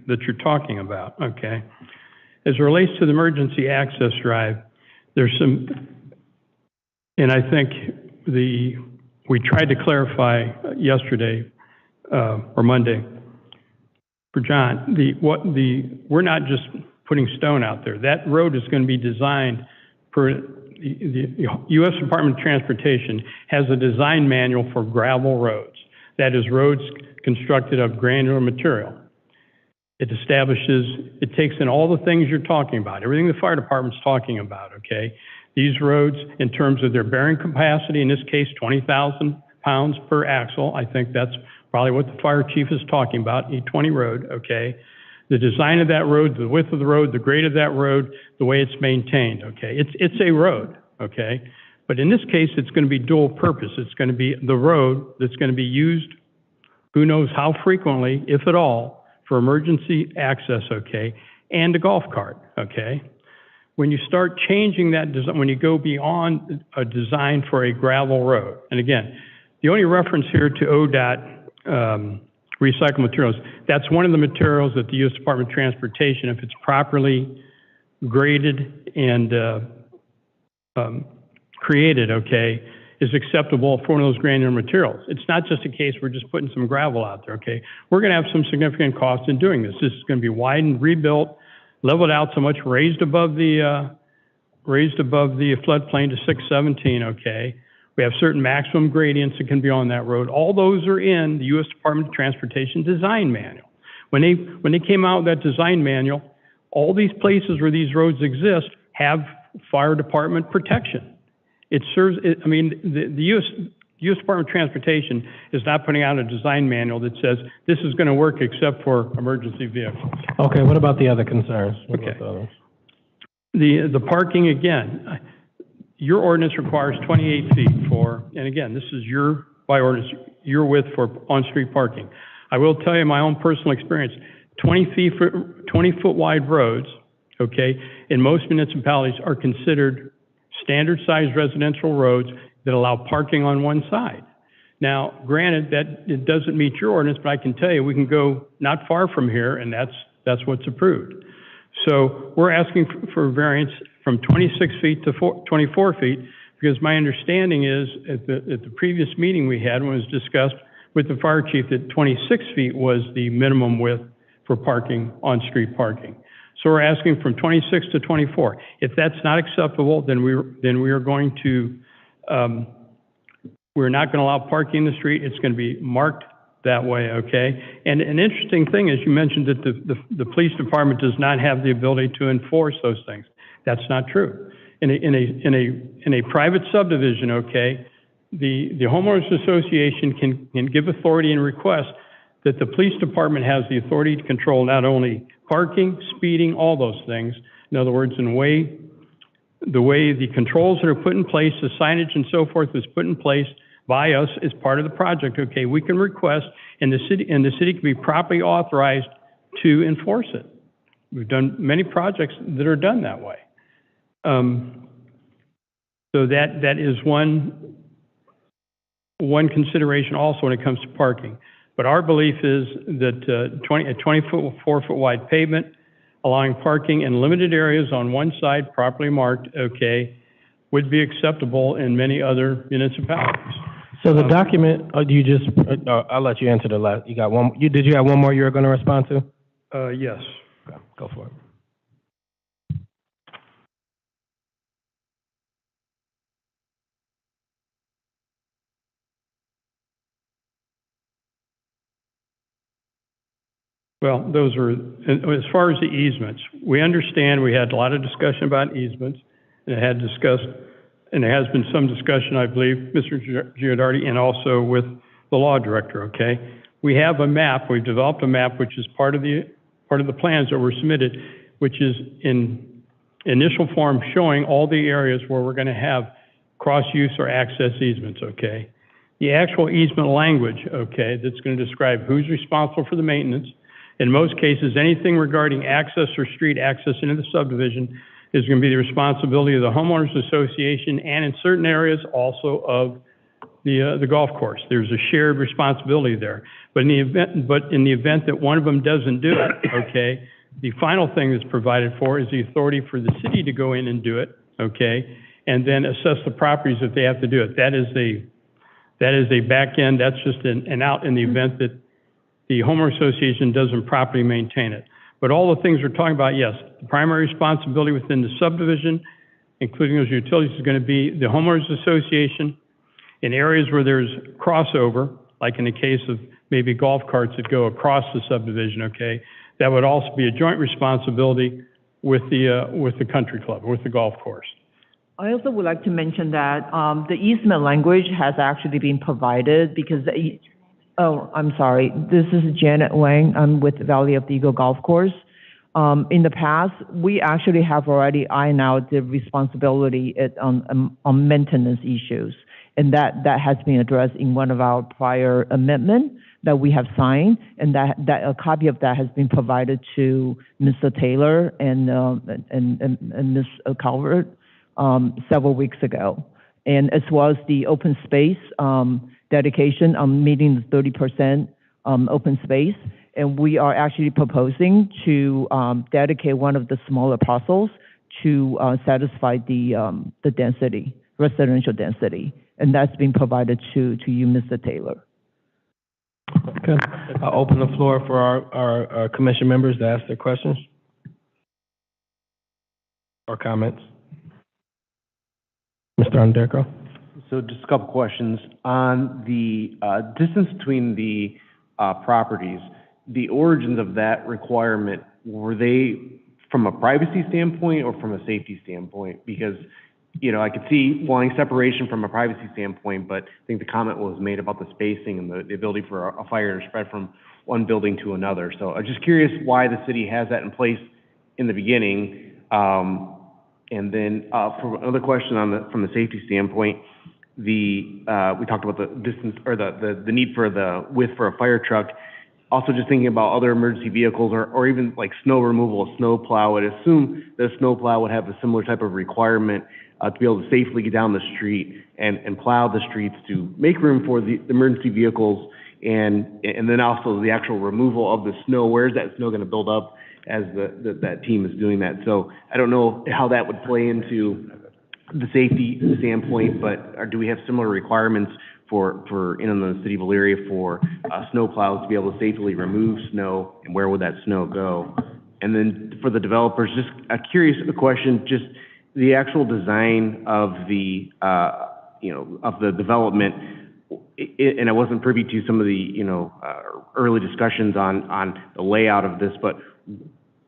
that you're talking about, okay? As it relates to the emergency access drive, there's some, and I think we tried to clarify yesterday, or Monday, for John, we're not just putting stone out there. That road is going to be designed per, the U.S. Department of Transportation has a design manual for gravel roads. That is roads constructed of granular material. It takes in all the things you're talking about, everything the fire department's talking about, okay? These roads, in terms of their bearing capacity, in this case, 20,000 pounds per axle, I think that's probably what the fire chief is talking about, E20 road, okay? The design of that road, the width of the road, the grade of that road, the way it's maintained, okay? It's a road, okay? But in this case, it's going to be dual purpose. It's going to be the road that's going to be used, who knows how frequently, if at all, for emergency access, okay, and a golf cart, okay? When you start changing that design, when you go beyond a design for a gravel road, and again, the only reference here to ODOT recycled materials, that's one of the materials that the U.S. Department of Transportation, if it's properly graded and created, okay, is acceptable for one of those granular materials. It's not just a case we're just putting some gravel out there, okay? We're going to have some significant costs in doing this. This is going to be widened, rebuilt, leveled out so much, raised above the floodplain to 617, okay? We have certain maximum gradients that can be on that road. All those are in the U.S. Department of Transportation design manual. When they came out with that design manual, all these places where these roads exist have fire department protection. It serves, the U.S. Department of Transportation is not putting out a design manual that says this is going to work except for emergency vehicles. Okay, what about the other concerns? What about the others? The parking, again, your ordinance requires 28 feet and again, this is by ordinance, your width for on-street parking. I will tell you my own personal experience, 20-foot wide roads, okay, in most municipalities are considered standard-sized residential roads that allow parking on one side. Now, granted, that it doesn't meet your ordinance, but I can tell you, we can go not far from here, and that's what's approved. So we're asking for variance from 26 feet to 24 feet, because my understanding is, at the previous meeting we had, when it was discussed with the fire chief, that 26 feet was the minimum width for parking, on-street parking. So we're asking from 26 to 24. If that's not acceptable, then we are going to, we're not going to allow parking in the street. It's going to be marked that way, okay? And an interesting thing is you mentioned that the police department does not have the ability to enforce those things. That's not true. In a private subdivision, okay, the homeowners association can give authority and request that the police department has the authority to control not only parking, speeding, all those things. In other words, the way the controls that are put in place, the signage and so forth is put in place by us as part of the project, okay, we can request, and the city can be properly authorized to enforce it. We've done many projects that are done that way. So that is one consideration also when it comes to parking. But our belief is that a 24-foot wide pavement, allowing parking in limited areas on one side, properly marked, okay, would be acceptable in many other municipalities. So the document, I'll let you answer the last, you got one, did you have one more you were going to respond to? Yes. Okay, go for it. Well, those are, as far as the easements, we understand we had a lot of discussion about easements, and it has been some discussion, I believe, Mr. Giardardi, and also with the law director, okay? We have a map, we've developed a map, which is part of the plans that were submitted, which is in initial form showing all the areas where we're gonna have cross-use or access easements, okay? The actual easement language, okay, that's gonna describe who's responsible for the maintenance. In most cases, anything regarding access or street access into the subdivision is going to be the responsibility of the homeowners association, and in certain areas also of the golf course. There's a shared responsibility there. But in the event that one of them doesn't do it, okay, the final thing that's provided for is the authority for the city to go in and do it, okay, and then assess the properties if they have to do it. That is a back end. That's just an out in the event that the homeowner association doesn't properly maintain it. But all the things we're talking about, yes, the primary responsibility within the subdivision, including those utilities, is going to be the homeowners association. In areas where there's crossover, like in the case of maybe golf carts that go across the subdivision, okay, that would also be a joint responsibility with the country club, with the golf course. I also would like to mention that the easement language has actually been provided because oh, I'm sorry. This is Janet Wang. I'm with Valley of the Eagle Golf Course. In the past, we actually have already ironed out the responsibility on maintenance issues, and that has been addressed in one of our prior amendments that we have signed, and that a copy of that has been provided to Mr. Taylor and Ms. Calvert several weeks ago, and as well as the open space dedication on meeting the 30% open space. And we are actually proposing to dedicate one of the smaller parcels to satisfy the density, residential density. And that's been provided to you, Mr. Taylor. Okay. I'll open the floor for our commission members to ask their questions or comments. Mr. Anderko? So just a couple questions. On the distance between the properties, the origins of that requirement, were they from a privacy standpoint or from a safety standpoint? Because, you know, I could see wanting separation from a privacy standpoint, but I think the comment was made about the spacing and the ability for a fire to spread from one building to another. So I'm just curious why the city has that in place in the beginning. And then for another question from the safety standpoint, we talked about the distance or the need for the width for a fire truck. Also just thinking about other emergency vehicles or even like snow removal, a snow plow. I'd assume that a snow plow would have a similar type of requirement to be able to safely get down the street and plow the streets to make room for the emergency vehicles and then also the actual removal of the snow. Where is that snow going to build up as that team is doing that? So I don't know how that would play into the safety standpoint, but do we have similar requirements for in the city of Elyria for snow plows to be able to safely remove snow, and where would that snow go? And then for the developers, just a curious question, just the actual design of the of the development, and I wasn't privy to some of the early discussions on the layout of this, but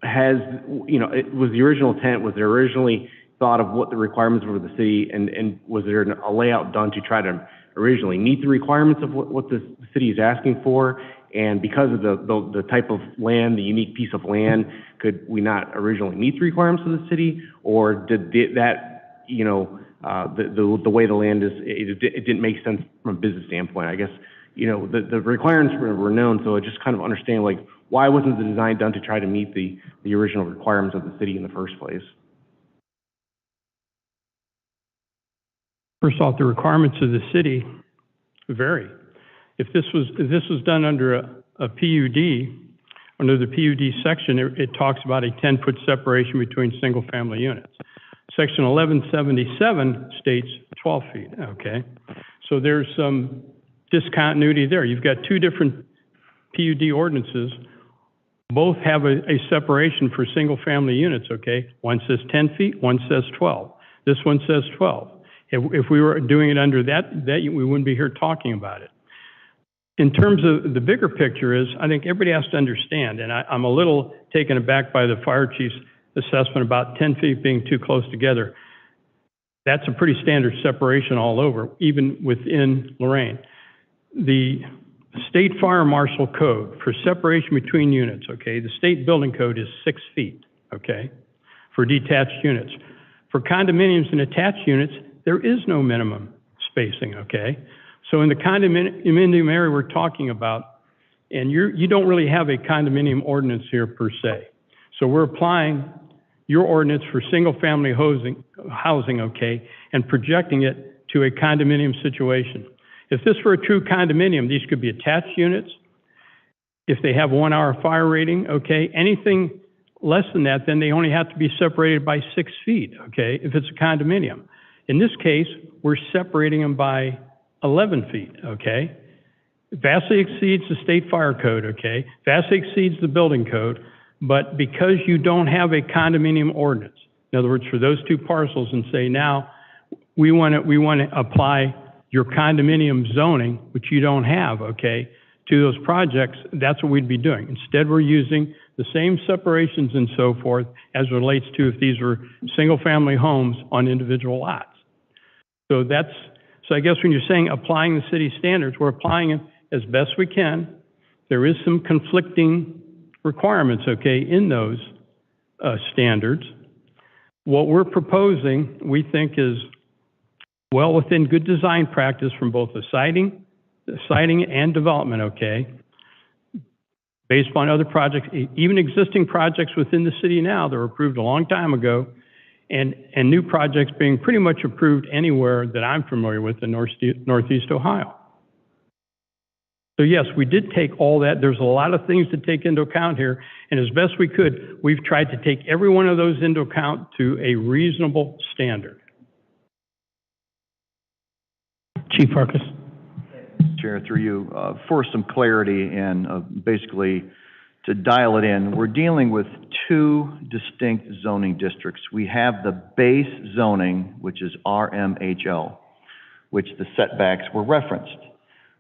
was the original intent, was there originally thought of what the requirements were of the city, and was there a layout done to try to originally meet the requirements of what the city is asking for? And because of the type of land, the unique piece of land, could we not originally meet the requirements of the city? Or did that, the way the land is, it didn't make sense from a business standpoint? I guess, the requirements were known, so I just kind of understand, like, why wasn't the design done to try to meet the original requirements of the city in the first place? First off, the requirements of the city vary. If this was done under a PUD, under the PUD section, it talks about a 10-foot separation between single-family units. Section 1177 states 12 feet, okay? So there's some discontinuity there. You've got two different PUD ordinances. Both have a separation for single-family units, okay? One says 10 feet, one says 12. This one says 12. If we were doing it under that, we wouldn't be here talking about it. In terms of the bigger picture is, I think everybody has to understand, and I'm a little taken aback by the fire chief's assessment about 10 feet being too close together. That's a pretty standard separation all over, even within Lorain. The state fire marshal code for separation between units, okay, the state building code is 6 feet, okay, for detached units. For condominiums and attached units, there is no minimum spacing, okay? So in the condominium area we're talking about, and you don't really have a condominium ordinance here per se. So we're applying your ordinance for single-family housing, okay, and projecting it to a condominium situation. If this were a true condominium, these could be attached units. If they have 1 hour fire rating, okay, anything less than that, then they only have to be separated by 6 feet, okay, if it's a condominium. In this case, we're separating them by 11 feet, okay? Vastly exceeds the state fire code, okay? Vastly exceeds the building code, but because you don't have a condominium ordinance, in other words, for those two parcels, and say now, we want to apply your condominium zoning, which you don't have, okay, to those projects, that's what we'd be doing. Instead, we're using the same separations and so forth as relates to if these were single-family homes on individual lots. So I guess when you're saying applying the city standards, we're applying it as best we can. There is some conflicting requirements, okay, in those standards. What we're proposing, we think, is well within good design practice from both the siting and development, okay, based upon other projects, even existing projects within the city now that were approved a long time ago, and new projects being pretty much approved anywhere that I'm familiar with in Northeast Ohio. So yes, we did take all that. There's a lot of things to take into account here, and as best we could, we've tried to take every one of those into account to a reasonable standard. Chief Farkas. Chair, through you, for some clarity and basically to dial it in, we're dealing with two distinct zoning districts. We have the base zoning, which is RMHL, which the setbacks were referenced,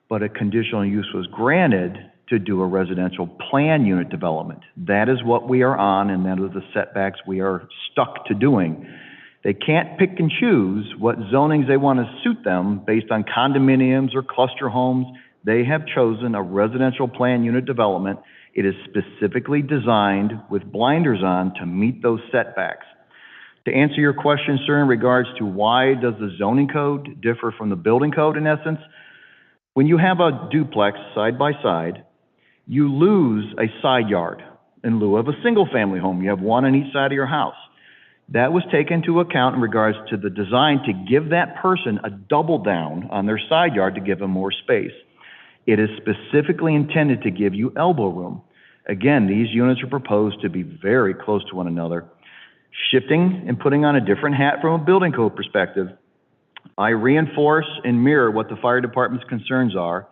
but a conditional use was granted to do a residential plan unit development. That is what we are on, and that is the setbacks we are stuck to doing. They can't pick and choose what zonings they want to suit them based on condominiums or cluster homes. They have chosen a residential plan unit development. It is specifically designed with blinders on to meet those setbacks. To answer your question, sir, in regards to why does the zoning code differ from the building code in essence, when you have a duplex side by side, you lose a side yard in lieu of a single family home. You have one on each side of your house. That was taken into account in regards to the design to give that person a double down on their side yard to give them more space. It is specifically intended to give you elbow room. Again, these units are proposed to be very close to one another. Shifting and putting on a different hat from a building code perspective, I reinforce and mirror what the fire department's concerns are,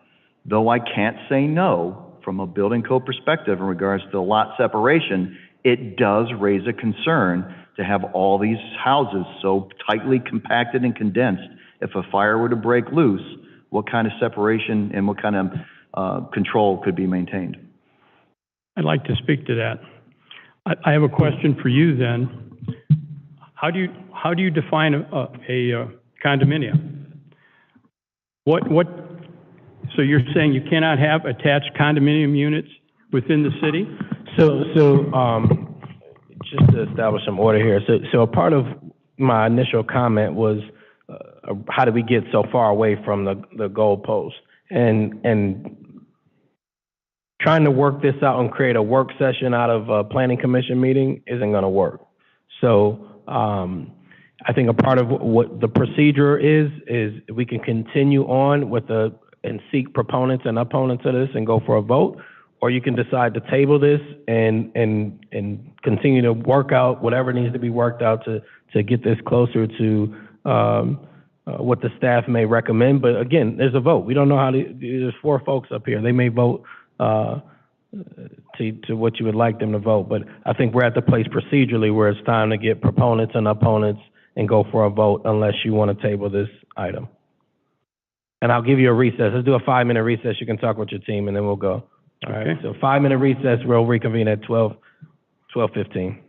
though I can't say no from a building code perspective in regards to the lot separation. It does raise a concern to have all these houses so tightly compacted and condensed. If a fire were to break loose, what kind of separation and what kind of control could be maintained? I'd like to speak to that. I have a question for you then. How do you define a condominium? So you're saying you cannot have attached condominium units within the city? Just to establish some order here, so a part of my initial comment was, how do we get so far away from the goalpost? And trying to work this out and create a work session out of a planning commission meeting isn't gonna work. So, I think a part of what the procedure is we can continue on with and seek proponents and opponents of this and go for a vote, or you can decide to table this and continue to work out whatever needs to be worked out to get this closer to, what the staff may recommend. But again, there's a vote. We don't know there's 4 folks up here. They may vote, to what you would like them to vote. But I think we're at the place procedurally where it's time to get proponents and opponents and go for a vote unless you want to table this item. And I'll give you a recess. Let's do a 5-minute recess. You can talk with your team and then we'll go. All right. Okay. So 5-minute recess. We'll reconvene at 12:15.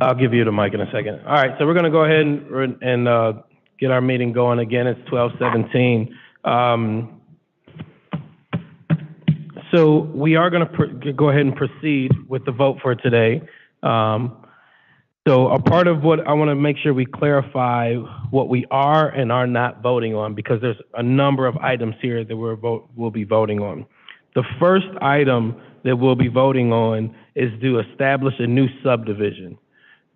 I'll give you the mic in a second. All right, so we're going to go ahead and get our meeting going again. It's 12:17. So we are going to go ahead and proceed with the vote for today. So a part of what I want to make sure we clarify what we are and are not voting on, because there's a number of items here that we'll be voting on. The first item that we'll be voting on is to establish a new subdivision.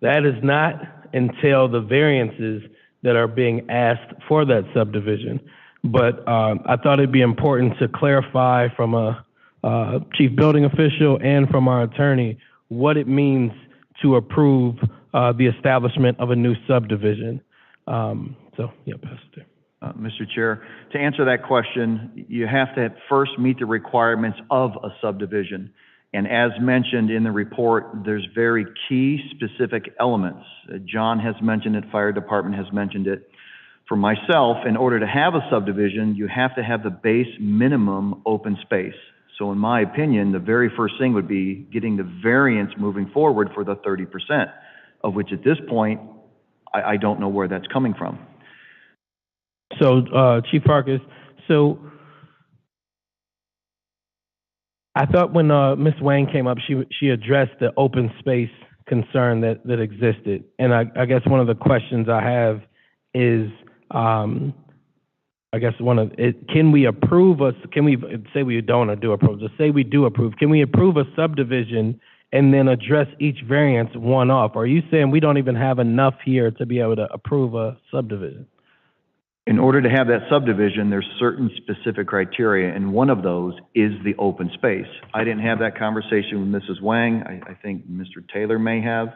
That does not entail the variances that are being asked for that subdivision. But I thought it'd be important to clarify from a chief building official and from our attorney what it means to approve the establishment of a new subdivision. So, yeah, Pastor. Mr. Chair, to answer that question, you have to first meet the requirements of a subdivision. And as mentioned in the report, there's very key specific elements. John has mentioned it, Fire Department has mentioned it. For myself, in order to have a subdivision, you have to have the base minimum open space. So in my opinion, the very first thing would be getting the variance moving forward for the 30%, of which at this point, I don't know where that's coming from. So, Chief Farkas, so I thought when Ms. Wang came up, she addressed the open space concern that existed. And I guess one of the questions I have is, can we approve can we say we don't or do approve? Just say we do approve. Can we approve a subdivision and then address each variance one off? Or are you saying we don't even have enough here to be able to approve a subdivision? In order to have that subdivision, there's certain specific criteria, and one of those is the open space. I didn't have that conversation with Mrs. Wang. I think Mr. Taylor may have.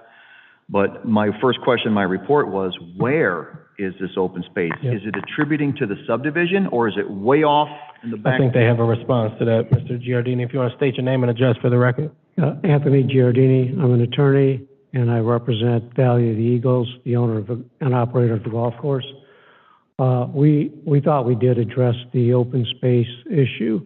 But my first question in my report was, where is this open space? Yep. Is it attributing to the subdivision, or is it way off in the back? I think they have a response to that. Mr. Giardini, if you want to state your name and address for the record. Anthony Giardini. I'm an attorney, and I represent Valley of the Eagles, the owner and operator of the golf course. We thought we did address the open space issue.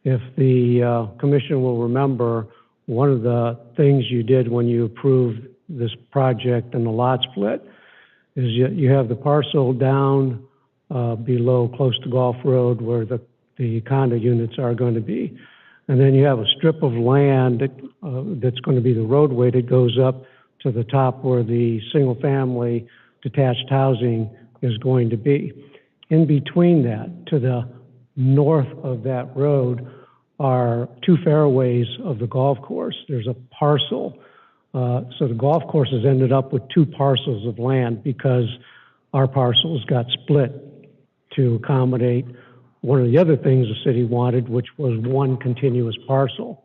If the commission will remember, one of the things you did when you approved this project and the lot split is you have the parcel down below close to Golf Road where the condo units are going to be. And then you have a strip of land that's going to be the roadway that goes up to the top where the single-family detached housing is going to be. In between that, to the north of that road, are two fairways of the golf course. There's a parcel. So the golf course has ended up with two parcels of land because our parcels got split to accommodate one of the other things the city wanted, which was one continuous parcel.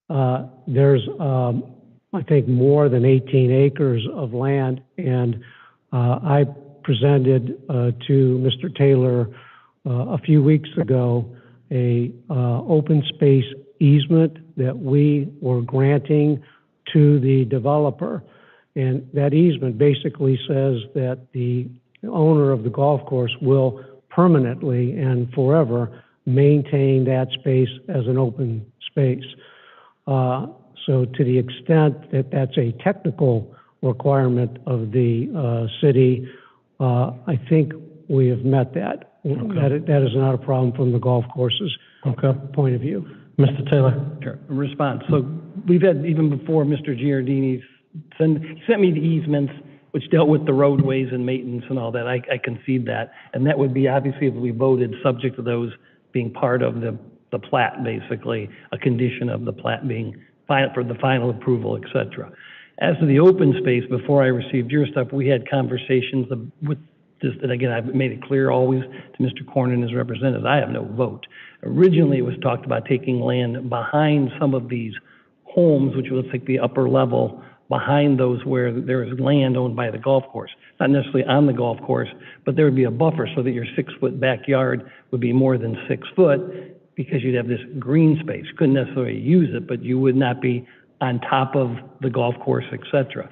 There's, I think, more than 18 acres of land, and I presented to Mr. Taylor a few weeks ago a open space easement that we were granting to the developer. And that easement basically says that the owner of the golf course will permanently and forever maintain that space as an open space. So to the extent that that's a technical requirement of the city, I think we have met that. Okay. That is not a problem from the golf course's point of view. Mr. Taylor? Sure. A response. So we've had, even before Mr. Giardini sent me the easements, which dealt with the roadways and maintenance and all that. I concede that. And that would be, obviously, if we voted, subject to those being part of the plat, basically, a condition of the plat being for the final approval, et cetera. As to the open space, before I received your stuff, we had conversations with this, and again, I've made it clear always to Mr. Corn and his representatives, I have no vote. Originally, it was talked about taking land behind some of these homes, which was like the upper level, behind those where there is land owned by the golf course. Not necessarily on the golf course, but there would be a buffer so that your 6-foot backyard would be more than 6 foot because you'd have this green space. You couldn't necessarily use it, but you would not be on top of the golf course, et cetera.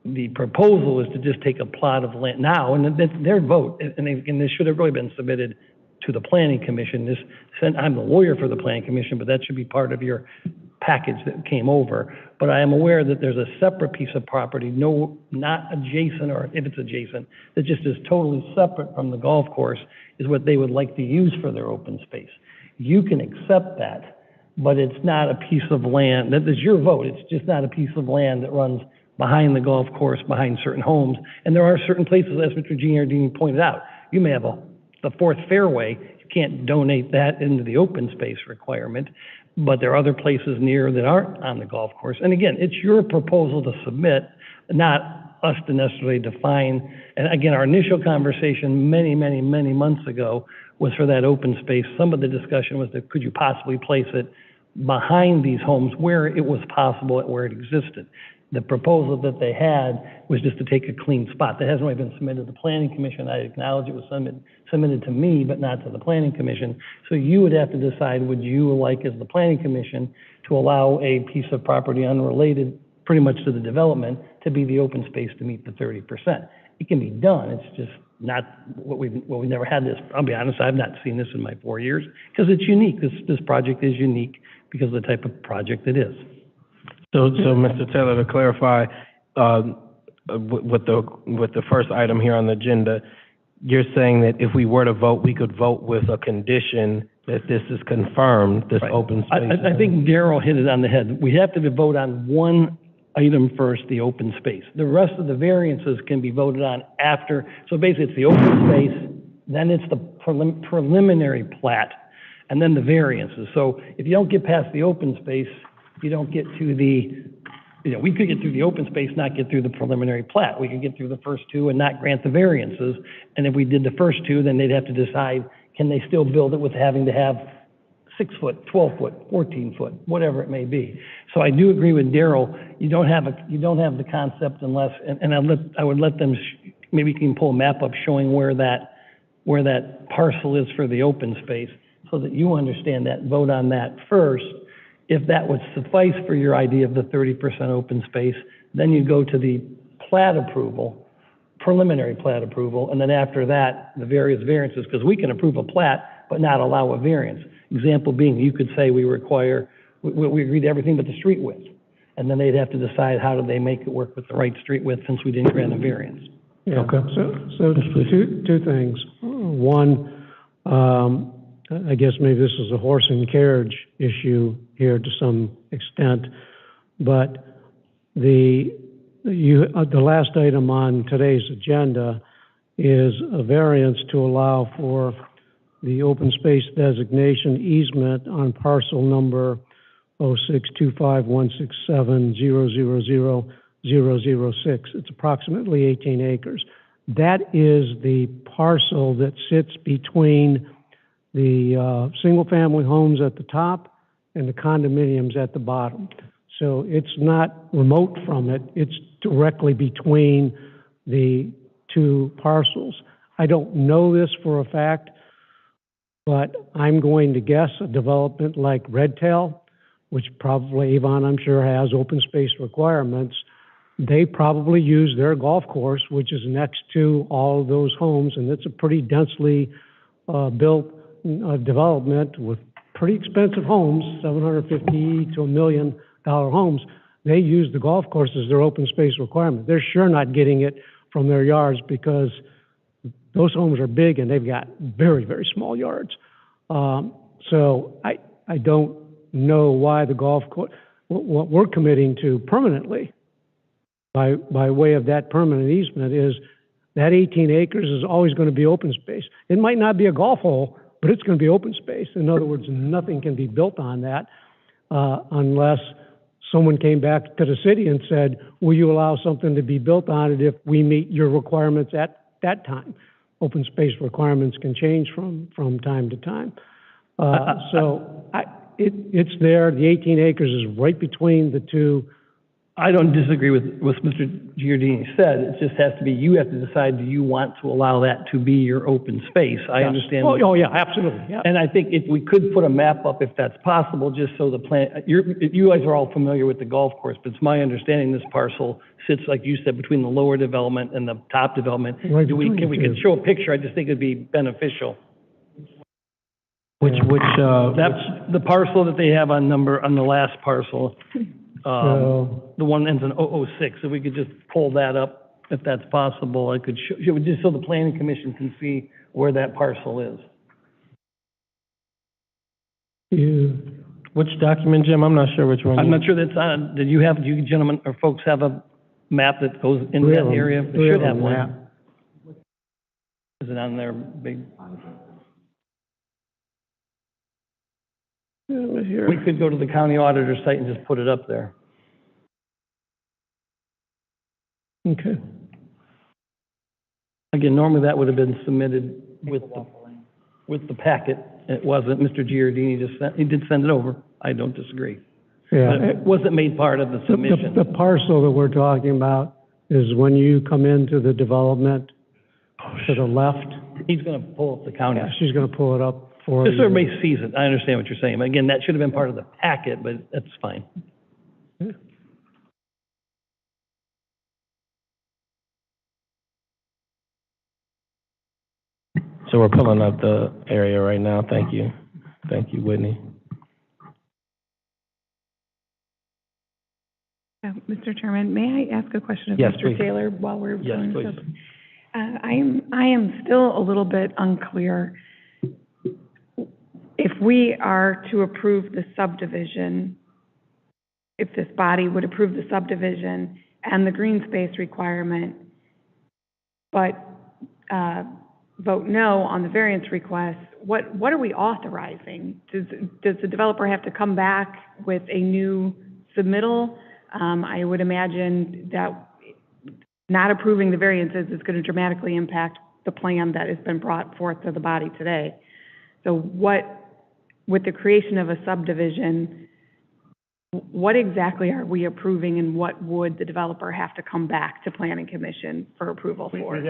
The proposal is to just take a plot of land now, and that's their vote, and this should have really been submitted to the Planning Commission. I'm the lawyer for the Planning Commission, but that should be part of your package that came over. but I am aware that there's a separate piece of property, not adjacent, or if it's adjacent, that just is totally separate from the golf course, is what they would like to use for their open space. You can accept that, but it's not a piece of land, that is your vote, it's just not a piece of land that runs behind the golf course, behind certain homes. And there are certain places, as Mr. Giardini pointed out, you may have the fourth fairway, you can't donate that into the open space requirement, but there are other places near that aren't on the golf course. And again, it's your proposal to submit, not us to necessarily define. And again, our initial conversation many months ago was for that open space. Some of the discussion was that could you possibly place it behind these homes where it was possible, where it existed. The proposal that they had was just to take a clean spot. That hasn't really been submitted to the Planning Commission. I acknowledge it was submitted to me, but not to the Planning Commission. So you would have to decide, would you like, as the Planning Commission, to allow a piece of property unrelated pretty much to the development to be the open space to meet the 30%. It can be done, it's just not we never had this. I'll be honest, I've not seen this in my 4 years, because it's unique. This project is unique because of the type of project it is. So, Mr. Taylor, to clarify, with the first item here on the agenda, you're saying that if we were to vote, we could vote with a condition that this is confirmed, this Right. open space? I think Darrell hit it on the head. We have to vote on one item first, the open space. The rest of the variances can be voted on after. So basically, it's the open space, then it's the preliminary plat, and then the variances. So if you don't get past the open space, you don't get to the, we could get through the open space, not get through the preliminary plat. We could get through the first two and not grant the variances. And if we did the first two, then they'd have to decide, can they still build it with having to have 6 foot, 12 foot, 14 foot, whatever it may be. So I do agree with Darrell. You don't have the concept unless, and I would let them, maybe you can pull a map up showing where that parcel is for the open space, so that you understand that, vote on that first. If that would suffice for your idea of the 30% open space, then you go to the plat approval, preliminary plat approval, and then after that, the various variances, because we can approve a plat but not allow a variance. Example being, you could say we agree to everything but the street width, and then they'd have to decide how do they make it work with the right street width since we didn't grant a variance. Yeah, okay. So two things. One, I guess maybe this is a horse and carriage issue here to some extent, but the last item on today's agenda is a variance to allow for the open space designation easement on parcel number 0625167000006. It's approximately 18 acres. That is the parcel that sits between the single-family homes at the top and the condominiums at the bottom. So it's not remote from it. It's directly between the two parcels. I don't know this for a fact, but I'm going to guess a development like Redtail, which probably Avon, I'm sure, has open space requirements. They probably use their golf course, which is next to all of those homes, and it's a pretty densely built development with pretty expensive homes, $750,000 to $1 million homes. They use the golf course as their open space requirement. They're sure not getting it from their yards because those homes are big and they've got very, very small yards. So I don't know why the golf course, what we're committing to permanently by way of that permanent easement is that 18 acres is always going to be open space. It might not be a golf hole, but it's going to be open space. In other words, nothing can be built on that unless someone came back to the city and said, will you allow something to be built on it if we meet your requirements at that time? Open space requirements can change from time to time. So it's there. The 18 acres is right between the two. I don't disagree with what Mr. Giardini said. It just has to be, you have to decide, do you want to allow that to be your open space? I understand. Oh, yeah, absolutely. Yeah. And I think if we could put a map up, if that's possible, just so the plan, you guys are all familiar with the golf course, but it's my understanding this parcel sits, like you said, between the lower development and the top development. Right, Can we could show a picture? I just think it'd be beneficial. Which That's the parcel that they have on the last parcel. So, the one ends in 006, if we could just pull that up, if that's possible, I could show, just so the planning commission can see where that parcel is. Which document, Jim? I'm not sure which one. I'm not sure that's on, do you gentlemen or folks have a map that goes into we that have a- area? we They should a have one. map. Is it on their big? We could go to the county auditor's site and just put it up there. Okay. Again, normally that would have been submitted with the packet. It wasn't. Mr. Giardini he did send it over. I don't disagree. Yeah. But it wasn't made part of the submission. The parcel that we're talking about is when you come into the development to the left. He's gonna pull up the county. Yeah, she's gonna pull it up for Just so you. everybody sees it. I understand what you're saying. But again, that should have been part of the packet, but that's fine. So we're pulling up the area right now. Thank you. Thank you, Whitney. Mr. Chairman, may I ask a question of Yes, Mr. please. Taylor while we're Yes, going please. this? I am still a little bit unclear. If we are to approve the subdivision, if this body would approve the subdivision and the green space requirement, but vote no on the variance request, what are we authorizing? Does the developer have to come back with a new submittal? I would imagine that not approving the variances is going to dramatically impact the plan that has been brought forth to the body today. So with the creation of a subdivision, what exactly are we approving and what would the developer have to come back to Planning Commission for approval for?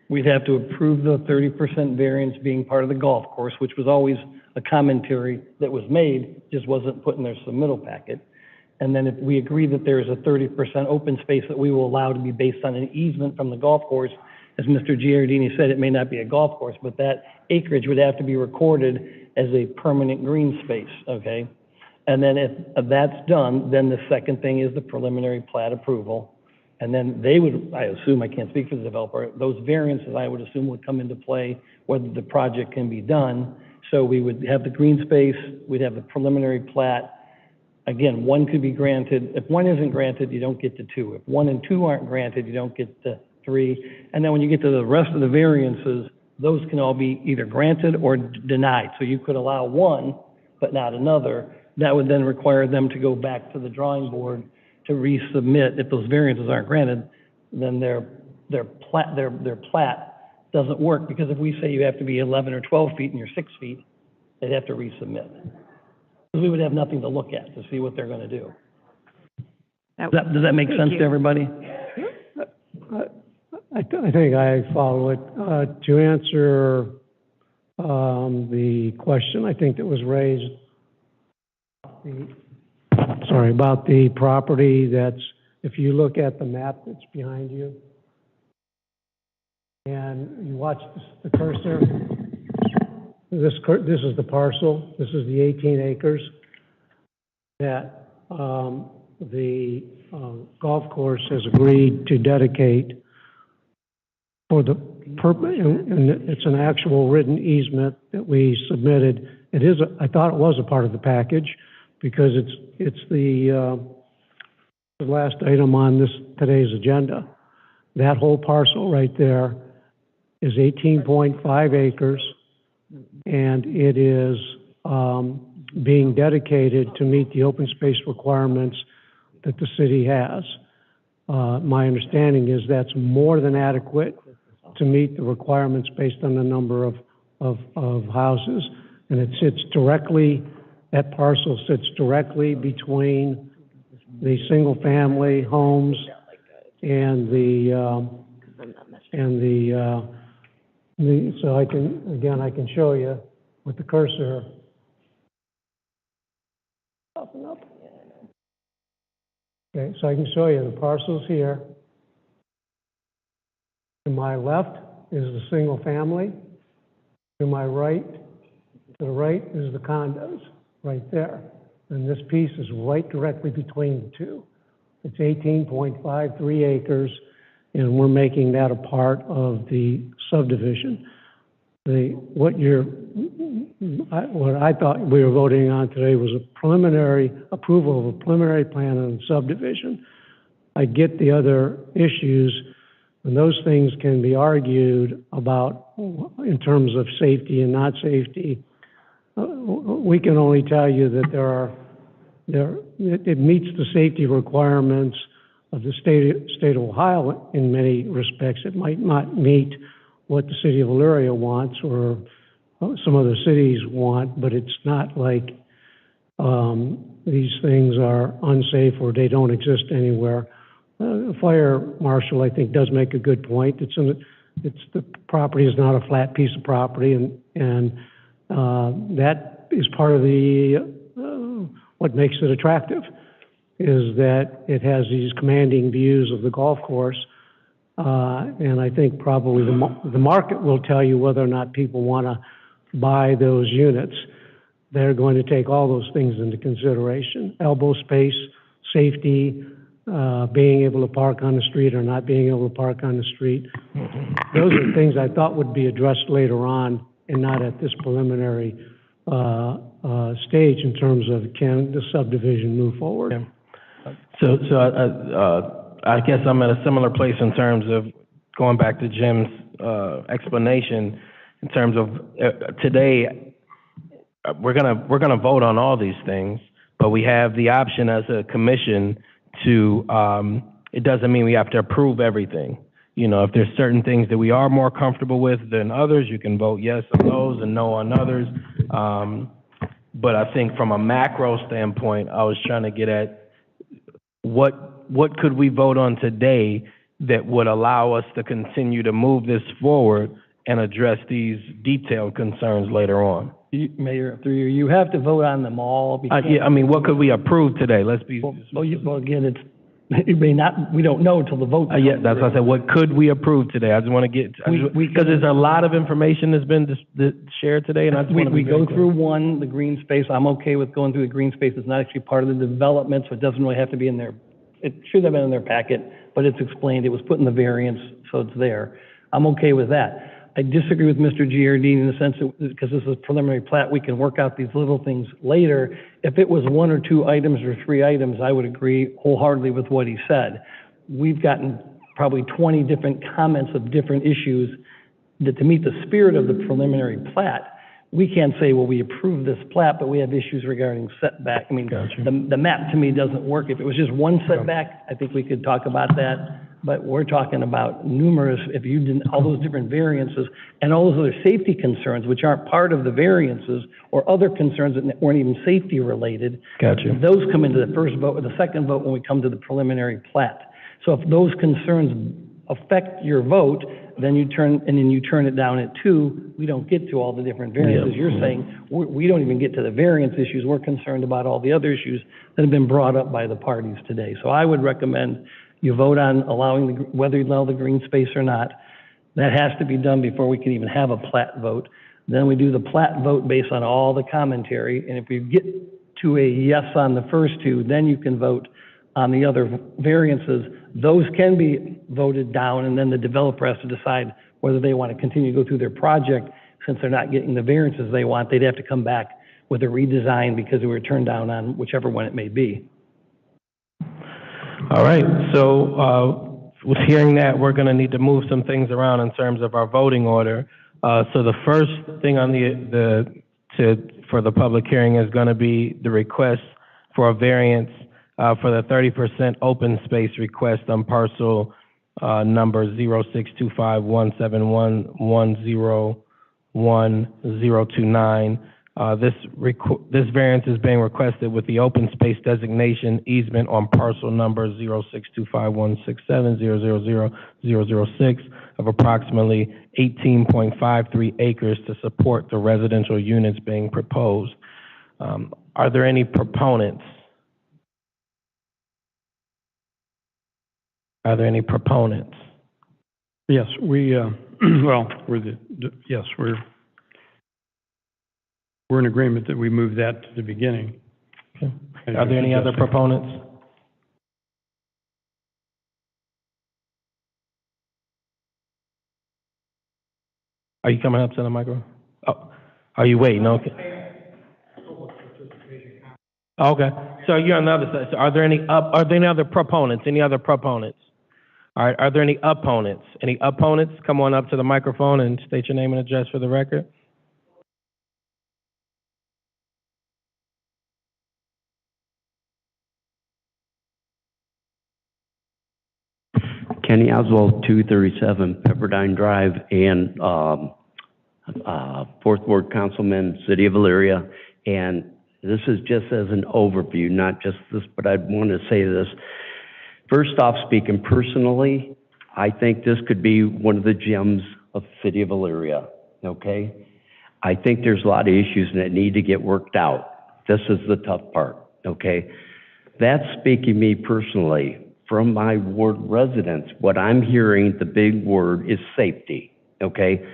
We'd have to approve the 30% variance being part of the golf course, which was always a commentary that was made, just wasn't put in their submittal packet. And then if we agree that there is a 30% open space that we will allow to be based on an easement from the golf course, as Mr. Giardini said, it may not be a golf course, but that acreage would have to be recorded as a permanent green space, okay? And then if that's done, then the second thing is the preliminary plat approval. And then they would, I assume, I can't speak for the developer, those variances, I would assume, would come into play whether the project can be done. So we would have the green space, we'd have the preliminary plat. Again, one could be granted. If one isn't granted, you don't get to two. If 1 and 2 aren't granted, you don't get to 3. And then when you get to the rest of the variances, those can all be either granted or denied. So you could allow one, but not another. That would then require them to go back to the drawing board to resubmit. If those variances aren't granted, then their plat doesn't work, because if we say you have to be 11 or 12 feet and you're 6 feet, they'd have to resubmit. We would have nothing to look at to see what they're going to do. Does that make sense to everybody? I think I follow it. To answer the question, I think that was raised, about the property that's, if you look at the map that's behind you, and you watch the cursor, this is the parcel, this is the 18 acres that the golf course has agreed to dedicate for the purpose, and it's an actual written easement that we submitted. It is, I thought it was a part of the package, because it's the last item on today's agenda. That whole parcel right there is 18.5 acres, and it is being dedicated to meet the open space requirements that the city has. My understanding is that's more than adequate to meet the requirements based on the number of houses. And it sits directly, that parcel sits directly between the single-family homes and so I can show you with the cursor. Up and up. Okay, so I can show you the parcels here. To my left is the single family. To my right, to the right is the condos, right there. and this piece is right directly between the two. It's 18.53 acres, and we're making that a part of the subdivision. What I thought we were voting on today was a preliminary approval of a preliminary plan on subdivision. I get the other issues, and those things can be argued about in terms of safety and not safety. We can only tell you that it meets the safety requirements of the state of Ohio in many respects. It might not meet what the city of Elyria wants or some other cities want, but it's not like these things are unsafe or they don't exist anywhere. The fire marshal, I think, does make a good point. The property is not a flat piece of property, and that is part of what makes it attractive, is that it has these commanding views of the golf course. And I think probably the market will tell you whether or not people want to buy those units. They're going to take all those things into consideration: elbow space, safety, being able to park on the street or not being able to park on the street. Those are things I thought would be addressed later on and not at this preliminary stage in terms of can the subdivision move forward. Yeah. So I guess I'm at a similar place in terms of going back to Jim's explanation in terms of today we're gonna vote on all these things, but we have the option as a commission to it doesn't mean we have to approve everything. You know, if there's certain things that we are more comfortable with than others, you can vote yes on those and no on others. But I think from a macro standpoint, I was trying to get at what could we vote on today that would allow us to continue to move this forward and address these detailed concerns later on. Mayor, through you have to vote on them all. Yeah, I mean, what could we approve today? Let's be. Well, again, it may not, we don't know till the vote. Yeah, that's what I said. What could we approve today? I just want to get, because there's a lot of information that's been shared today, and I just want to We go through one, the green space. I'm okay with going through the green space. It's not actually part of the development, so it doesn't really have to be in there. It should have been in their packet, but it's explained. It was put in the variance, so it's there. I'm okay with that. I disagree with Mr. Giardini in the sense that, because this is preliminary plat, we can work out these little things later. If it was one or two items or three items, I would agree wholeheartedly with what he said. We've gotten probably 20 different comments of different issues that, to meet the spirit of the preliminary plat, we can't say, well, we approve this plat, but we have issues regarding setback. I mean, the map to me doesn't work. If it was just one setback, I think we could talk about that. But we're talking about numerous, if you didn't, all those different variances and all those other safety concerns, which aren't part of the variances or other concerns that weren't even safety related. Gotcha. Those come into the first vote or the second vote when we come to the preliminary plat. So if those concerns affect your vote, then you turn it down at 2. We don't get to all the different variances. Yeah. You're saying we don't even get to the variance issues. We're concerned about all the other issues that have been brought up by the parties today. So I would recommend you vote on allowing whether you allow the green space or not. That has to be done before we can even have a plat vote. Then we do the plat vote based on all the commentary, and if we get to a yes on the first two, then you can vote on the other variances. Those can be voted down, and then the developer has to decide whether they want to continue to go through their project. Since they're not getting the variances they want, they'd have to come back with a redesign because they were turned down on whichever one it may be. All right, so with hearing that, we're going to need to move some things around in terms of our voting order. So the first thing on for the public hearing is going to be the request for a variance for the 30% open space request on parcel number 0625171101029. This variance is being requested with the open space designation easement on parcel number 0625167000006 of approximately 18.53 acres to support the residential units being proposed. Are there any proponents? Are there any proponents? Yes, we're in agreement that we move that to the beginning. Are there any other proponents? Are you coming up to the microphone? Oh, are you waiting? Okay. Okay, so you're on the other side. So are there any other proponents? Any other proponents? All right, are there any opponents? Any opponents? Come on up to the microphone and state your name and address for the record. Kenny Oswald, 237 Pepperdine Drive, and Fourth Ward Councilman, City of Elyria. And this is just as an overview, not just this, but I'd want to say this. First off, speaking personally, I think this could be one of the gems of City of Elyria, okay? I think there's a lot of issues that need to get worked out. This is the tough part, okay? That's speaking me personally. From my ward residents, what I'm hearing, the big word is safety, okay?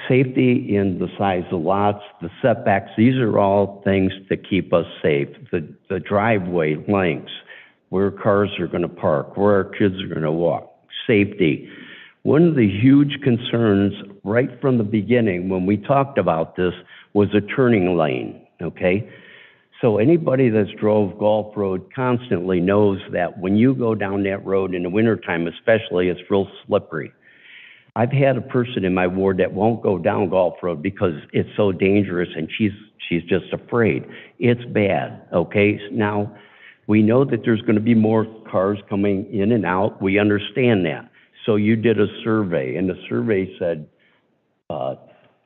Safety in the size of lots, the setbacks, these are all things that keep us safe. The driveway lengths, where cars are going to park, where our kids are going to walk, safety. One of the huge concerns right from the beginning when we talked about this was a turning lane, okay? So anybody that's drove Gulf Road constantly knows that when you go down that road in the wintertime especially, it's real slippery. I've had a person in my ward that won't go down Gulf Road because it's so dangerous and she's just afraid. It's bad, okay? Now, we know that there's going to be more cars coming in and out. We understand that. So you did a survey, and the survey said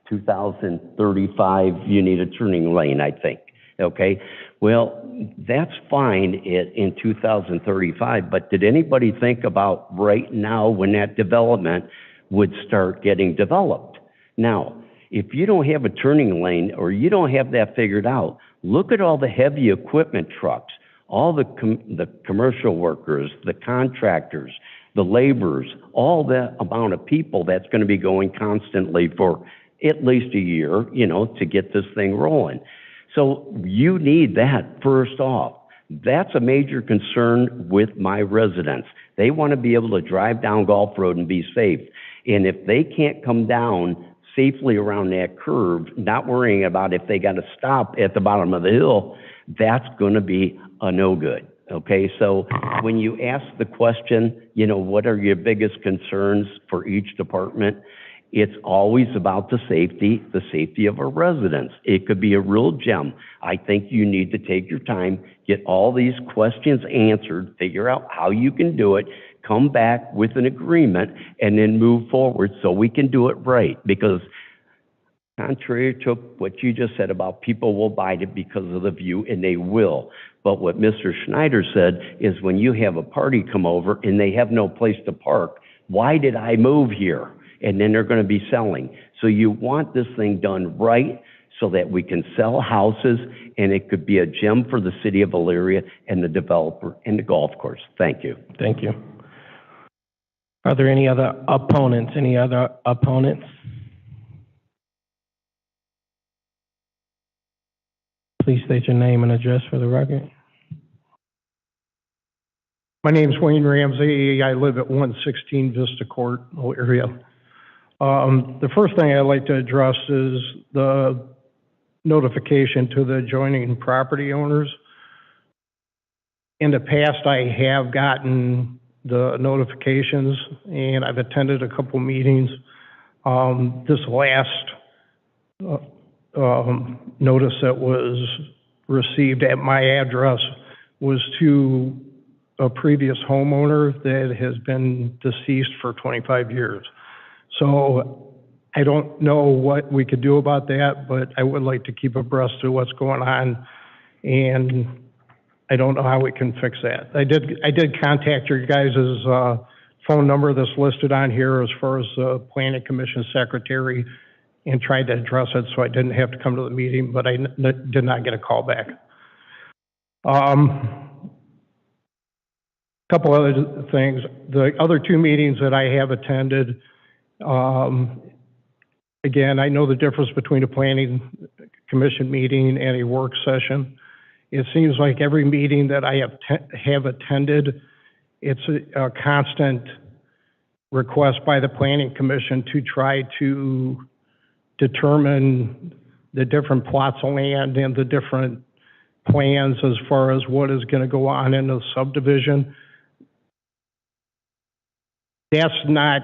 2035, you need a turning lane, I think. Okay, well, that's fine in 2035, but did anybody think about right now when that development would start getting developed? Now, if you don't have a turning lane or you don't have that figured out, look at all the heavy equipment trucks, all the commercial workers, the contractors, the laborers, all that amount of people that's going to be going constantly for at least a year, you know, to get this thing rolling. So you need that first off. That's a major concern with my residents. They want to be able to drive down Gulf Road and be safe. And if they can't come down safely around that curve, not worrying about if they got to stop at the bottom of the hill, that's going to be a no good. Okay, so when you ask the question, you know, what are your biggest concerns for each department? It's always about the safety of our residents. It could be a real gem. I think you need to take your time, get all these questions answered, figure out how you can do it, come back with an agreement, and then move forward so we can do it right. Because contrary to what you just said about people will buy it because of the view, and they will. But what Mr. Schneider said is when you have a party come over and they have no place to park, why did I move here? And then they're going to be selling. So you want this thing done right so that we can sell houses and it could be a gem for the city of Elyria and the developer and the golf course. Thank you. Thank you. Are there any other opponents? Any other opponents? Please state your name and address for the record. My name's Wayne Ramsey. I live at 116 Vista Court, Elyria. The first thing I'd like to address is the notification to the adjoining property owners. In the past, I have gotten the notifications, and I've attended a couple meetings. This last notice that was received at my address was to a previous homeowner that has been deceased for 25 years. So I don't know what we could do about that, but I would like to keep abreast of what's going on, and I don't know how we can fix that. I did contact your guys' phone number that's listed on here as far as the Planning Commission Secretary and tried to address it so I didn't have to come to the meeting, but I did not get a call back. Couple other things. The other two meetings that I have attended, again, I know the difference between a planning commission meeting and a work session. It seems like every meeting that I have attended, it's a constant request by the planning commission to try to determine the different plots of land and the different plans as far as what is going to go on in the subdivision. That's not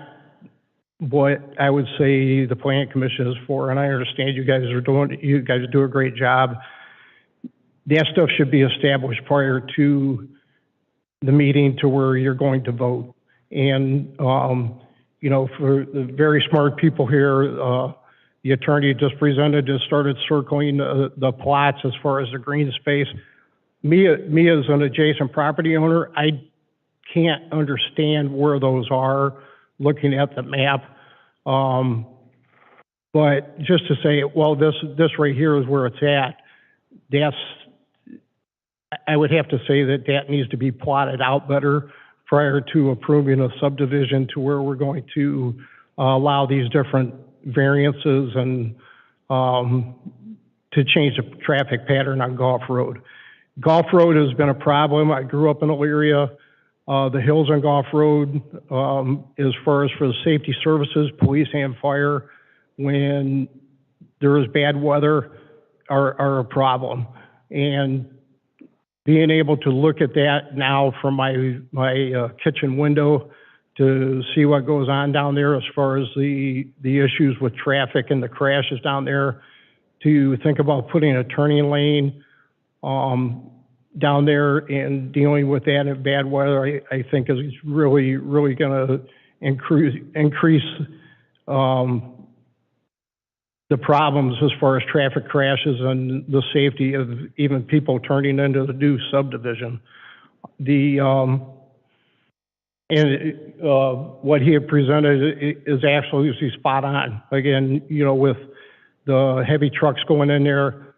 what I would say the planning commission is for, and I understand you guys do a great job. That stuff should be established prior to the meeting to where you're going to vote. And, you know, for the very smart people here, the attorney just started circling the plots as far as the green space. Me as an adjacent property owner, I can't understand where those are looking at the map. But just to say, well, this right here is where it's at, I would have to say that needs to be plotted out better prior to approving a subdivision to where we're going to allow these different variances and to change the traffic pattern on Gulf Road. Gulf Road has been a problem. I grew up in Elyria. The hills on Gulf Road, as far as for the safety services, police and fire, when there is bad weather, are a problem. And being able to look at that now from my kitchen window to see what goes on down there as far as the issues with traffic and the crashes down there, to think about putting a turning lane down there and dealing with that in bad weather, I think is really, really going to increase the problems as far as traffic crashes and the safety of even people turning into the new subdivision. What he had presented is absolutely spot on. Again, you know, with the heavy trucks going in there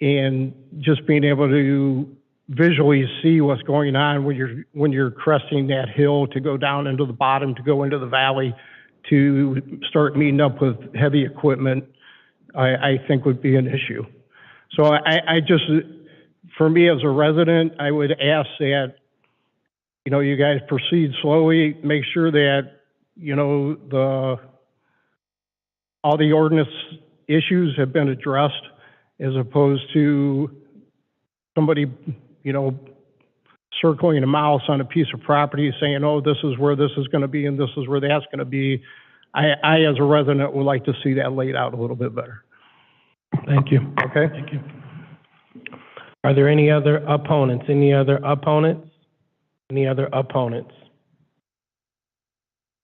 and just being able to visually see what's going on when you're cresting that hill to go down into the bottom, to go into the valley, to start meeting up with heavy equipment, I think would be an issue. So I just, for me as a resident, I would ask that, you know, you guys proceed slowly, make sure that, you know, all the ordinance issues have been addressed, as opposed to somebody, you know, circling a mouse on a piece of property saying, oh, this is where this is going to be and this is where that's going to be. I, as a resident, would like to see that laid out a little bit better. Thank you. Okay? Thank you. Are there any other opponents? Any other opponents? Any other opponents?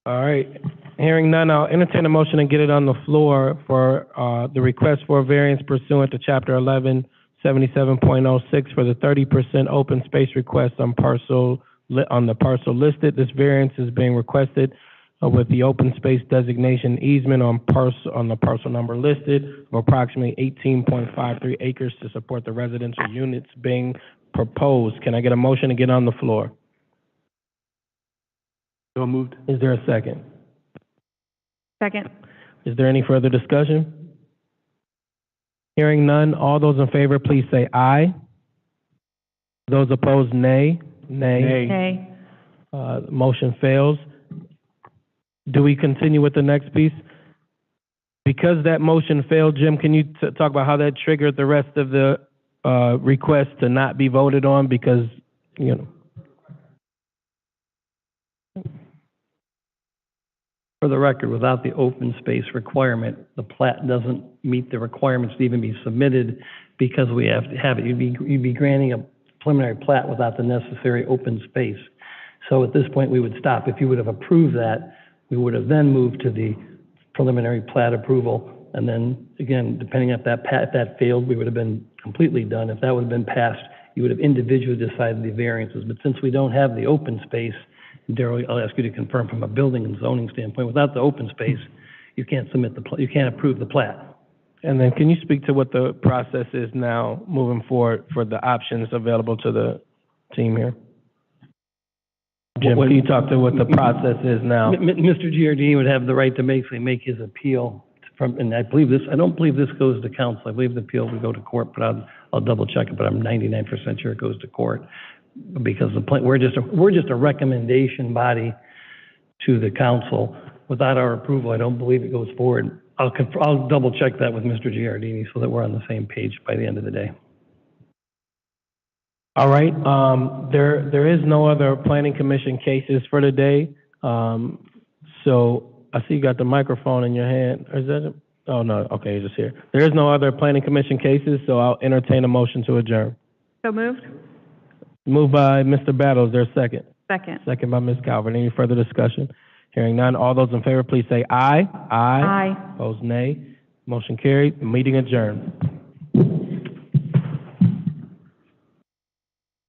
All right. Hearing none, I'll entertain a motion and get it on the floor for the request for a variance pursuant to Chapter 1177.06 for the 30% open space request on the parcel listed. This variance is being requested with the open space designation easement on the parcel number listed of approximately 18.53 acres to support the residential units being proposed. Can I get a motion to get on the floor? So moved. Is there a second? Second. Is there any further discussion? Hearing none, all those in favor, please say aye. Those opposed, nay. Nay. Nay. Motion fails. Do we continue with the next piece? Because that motion failed, Jim, can you talk about how that triggered the rest of the request to not be voted on? Because, you know. For the record, without the open space requirement, the plat doesn't meet the requirements to even be submitted because we have to have it. You'd be granting a preliminary plat without the necessary open space. So at this point, we would stop. If you would have approved that, we would have then moved to the preliminary plat approval. And then, again, depending if that failed, we would have been completely done. If that would have been passed, you would have individually decided the variances. But since we don't have the open space, Darryl, I'll ask you to confirm from a building and zoning standpoint, without the open space, you can't you can't approve the plat. And then can you speak to what the process is now moving forward for the options available to the team here? Jim, can you talk to what the process is now? Mr. Giardini would have the right to basically make his appeal from, and I don't believe this goes to council. I believe the appeal would go to court, but I'll I'll double check it, but I'm 99% sure it goes to court. Because we're just a recommendation body to the council. Without our approval, I don't believe it goes forward. I'll double check that with Mr. Giardini so that we're on the same page by the end of the day. All right, there is no other planning commission cases for today. So I see you got the microphone in your hand. Is that it? Oh, no, okay, it's just here. There is no other planning commission cases, so I'll entertain a motion to adjourn. So moved? Moved by Mr. Battle, is there a second? Second. Second by Ms. Calvert. Any further discussion? Hearing none, all those in favor, please say aye. Aye. Aye. Opposed, nay. Motion carried, meeting adjourned.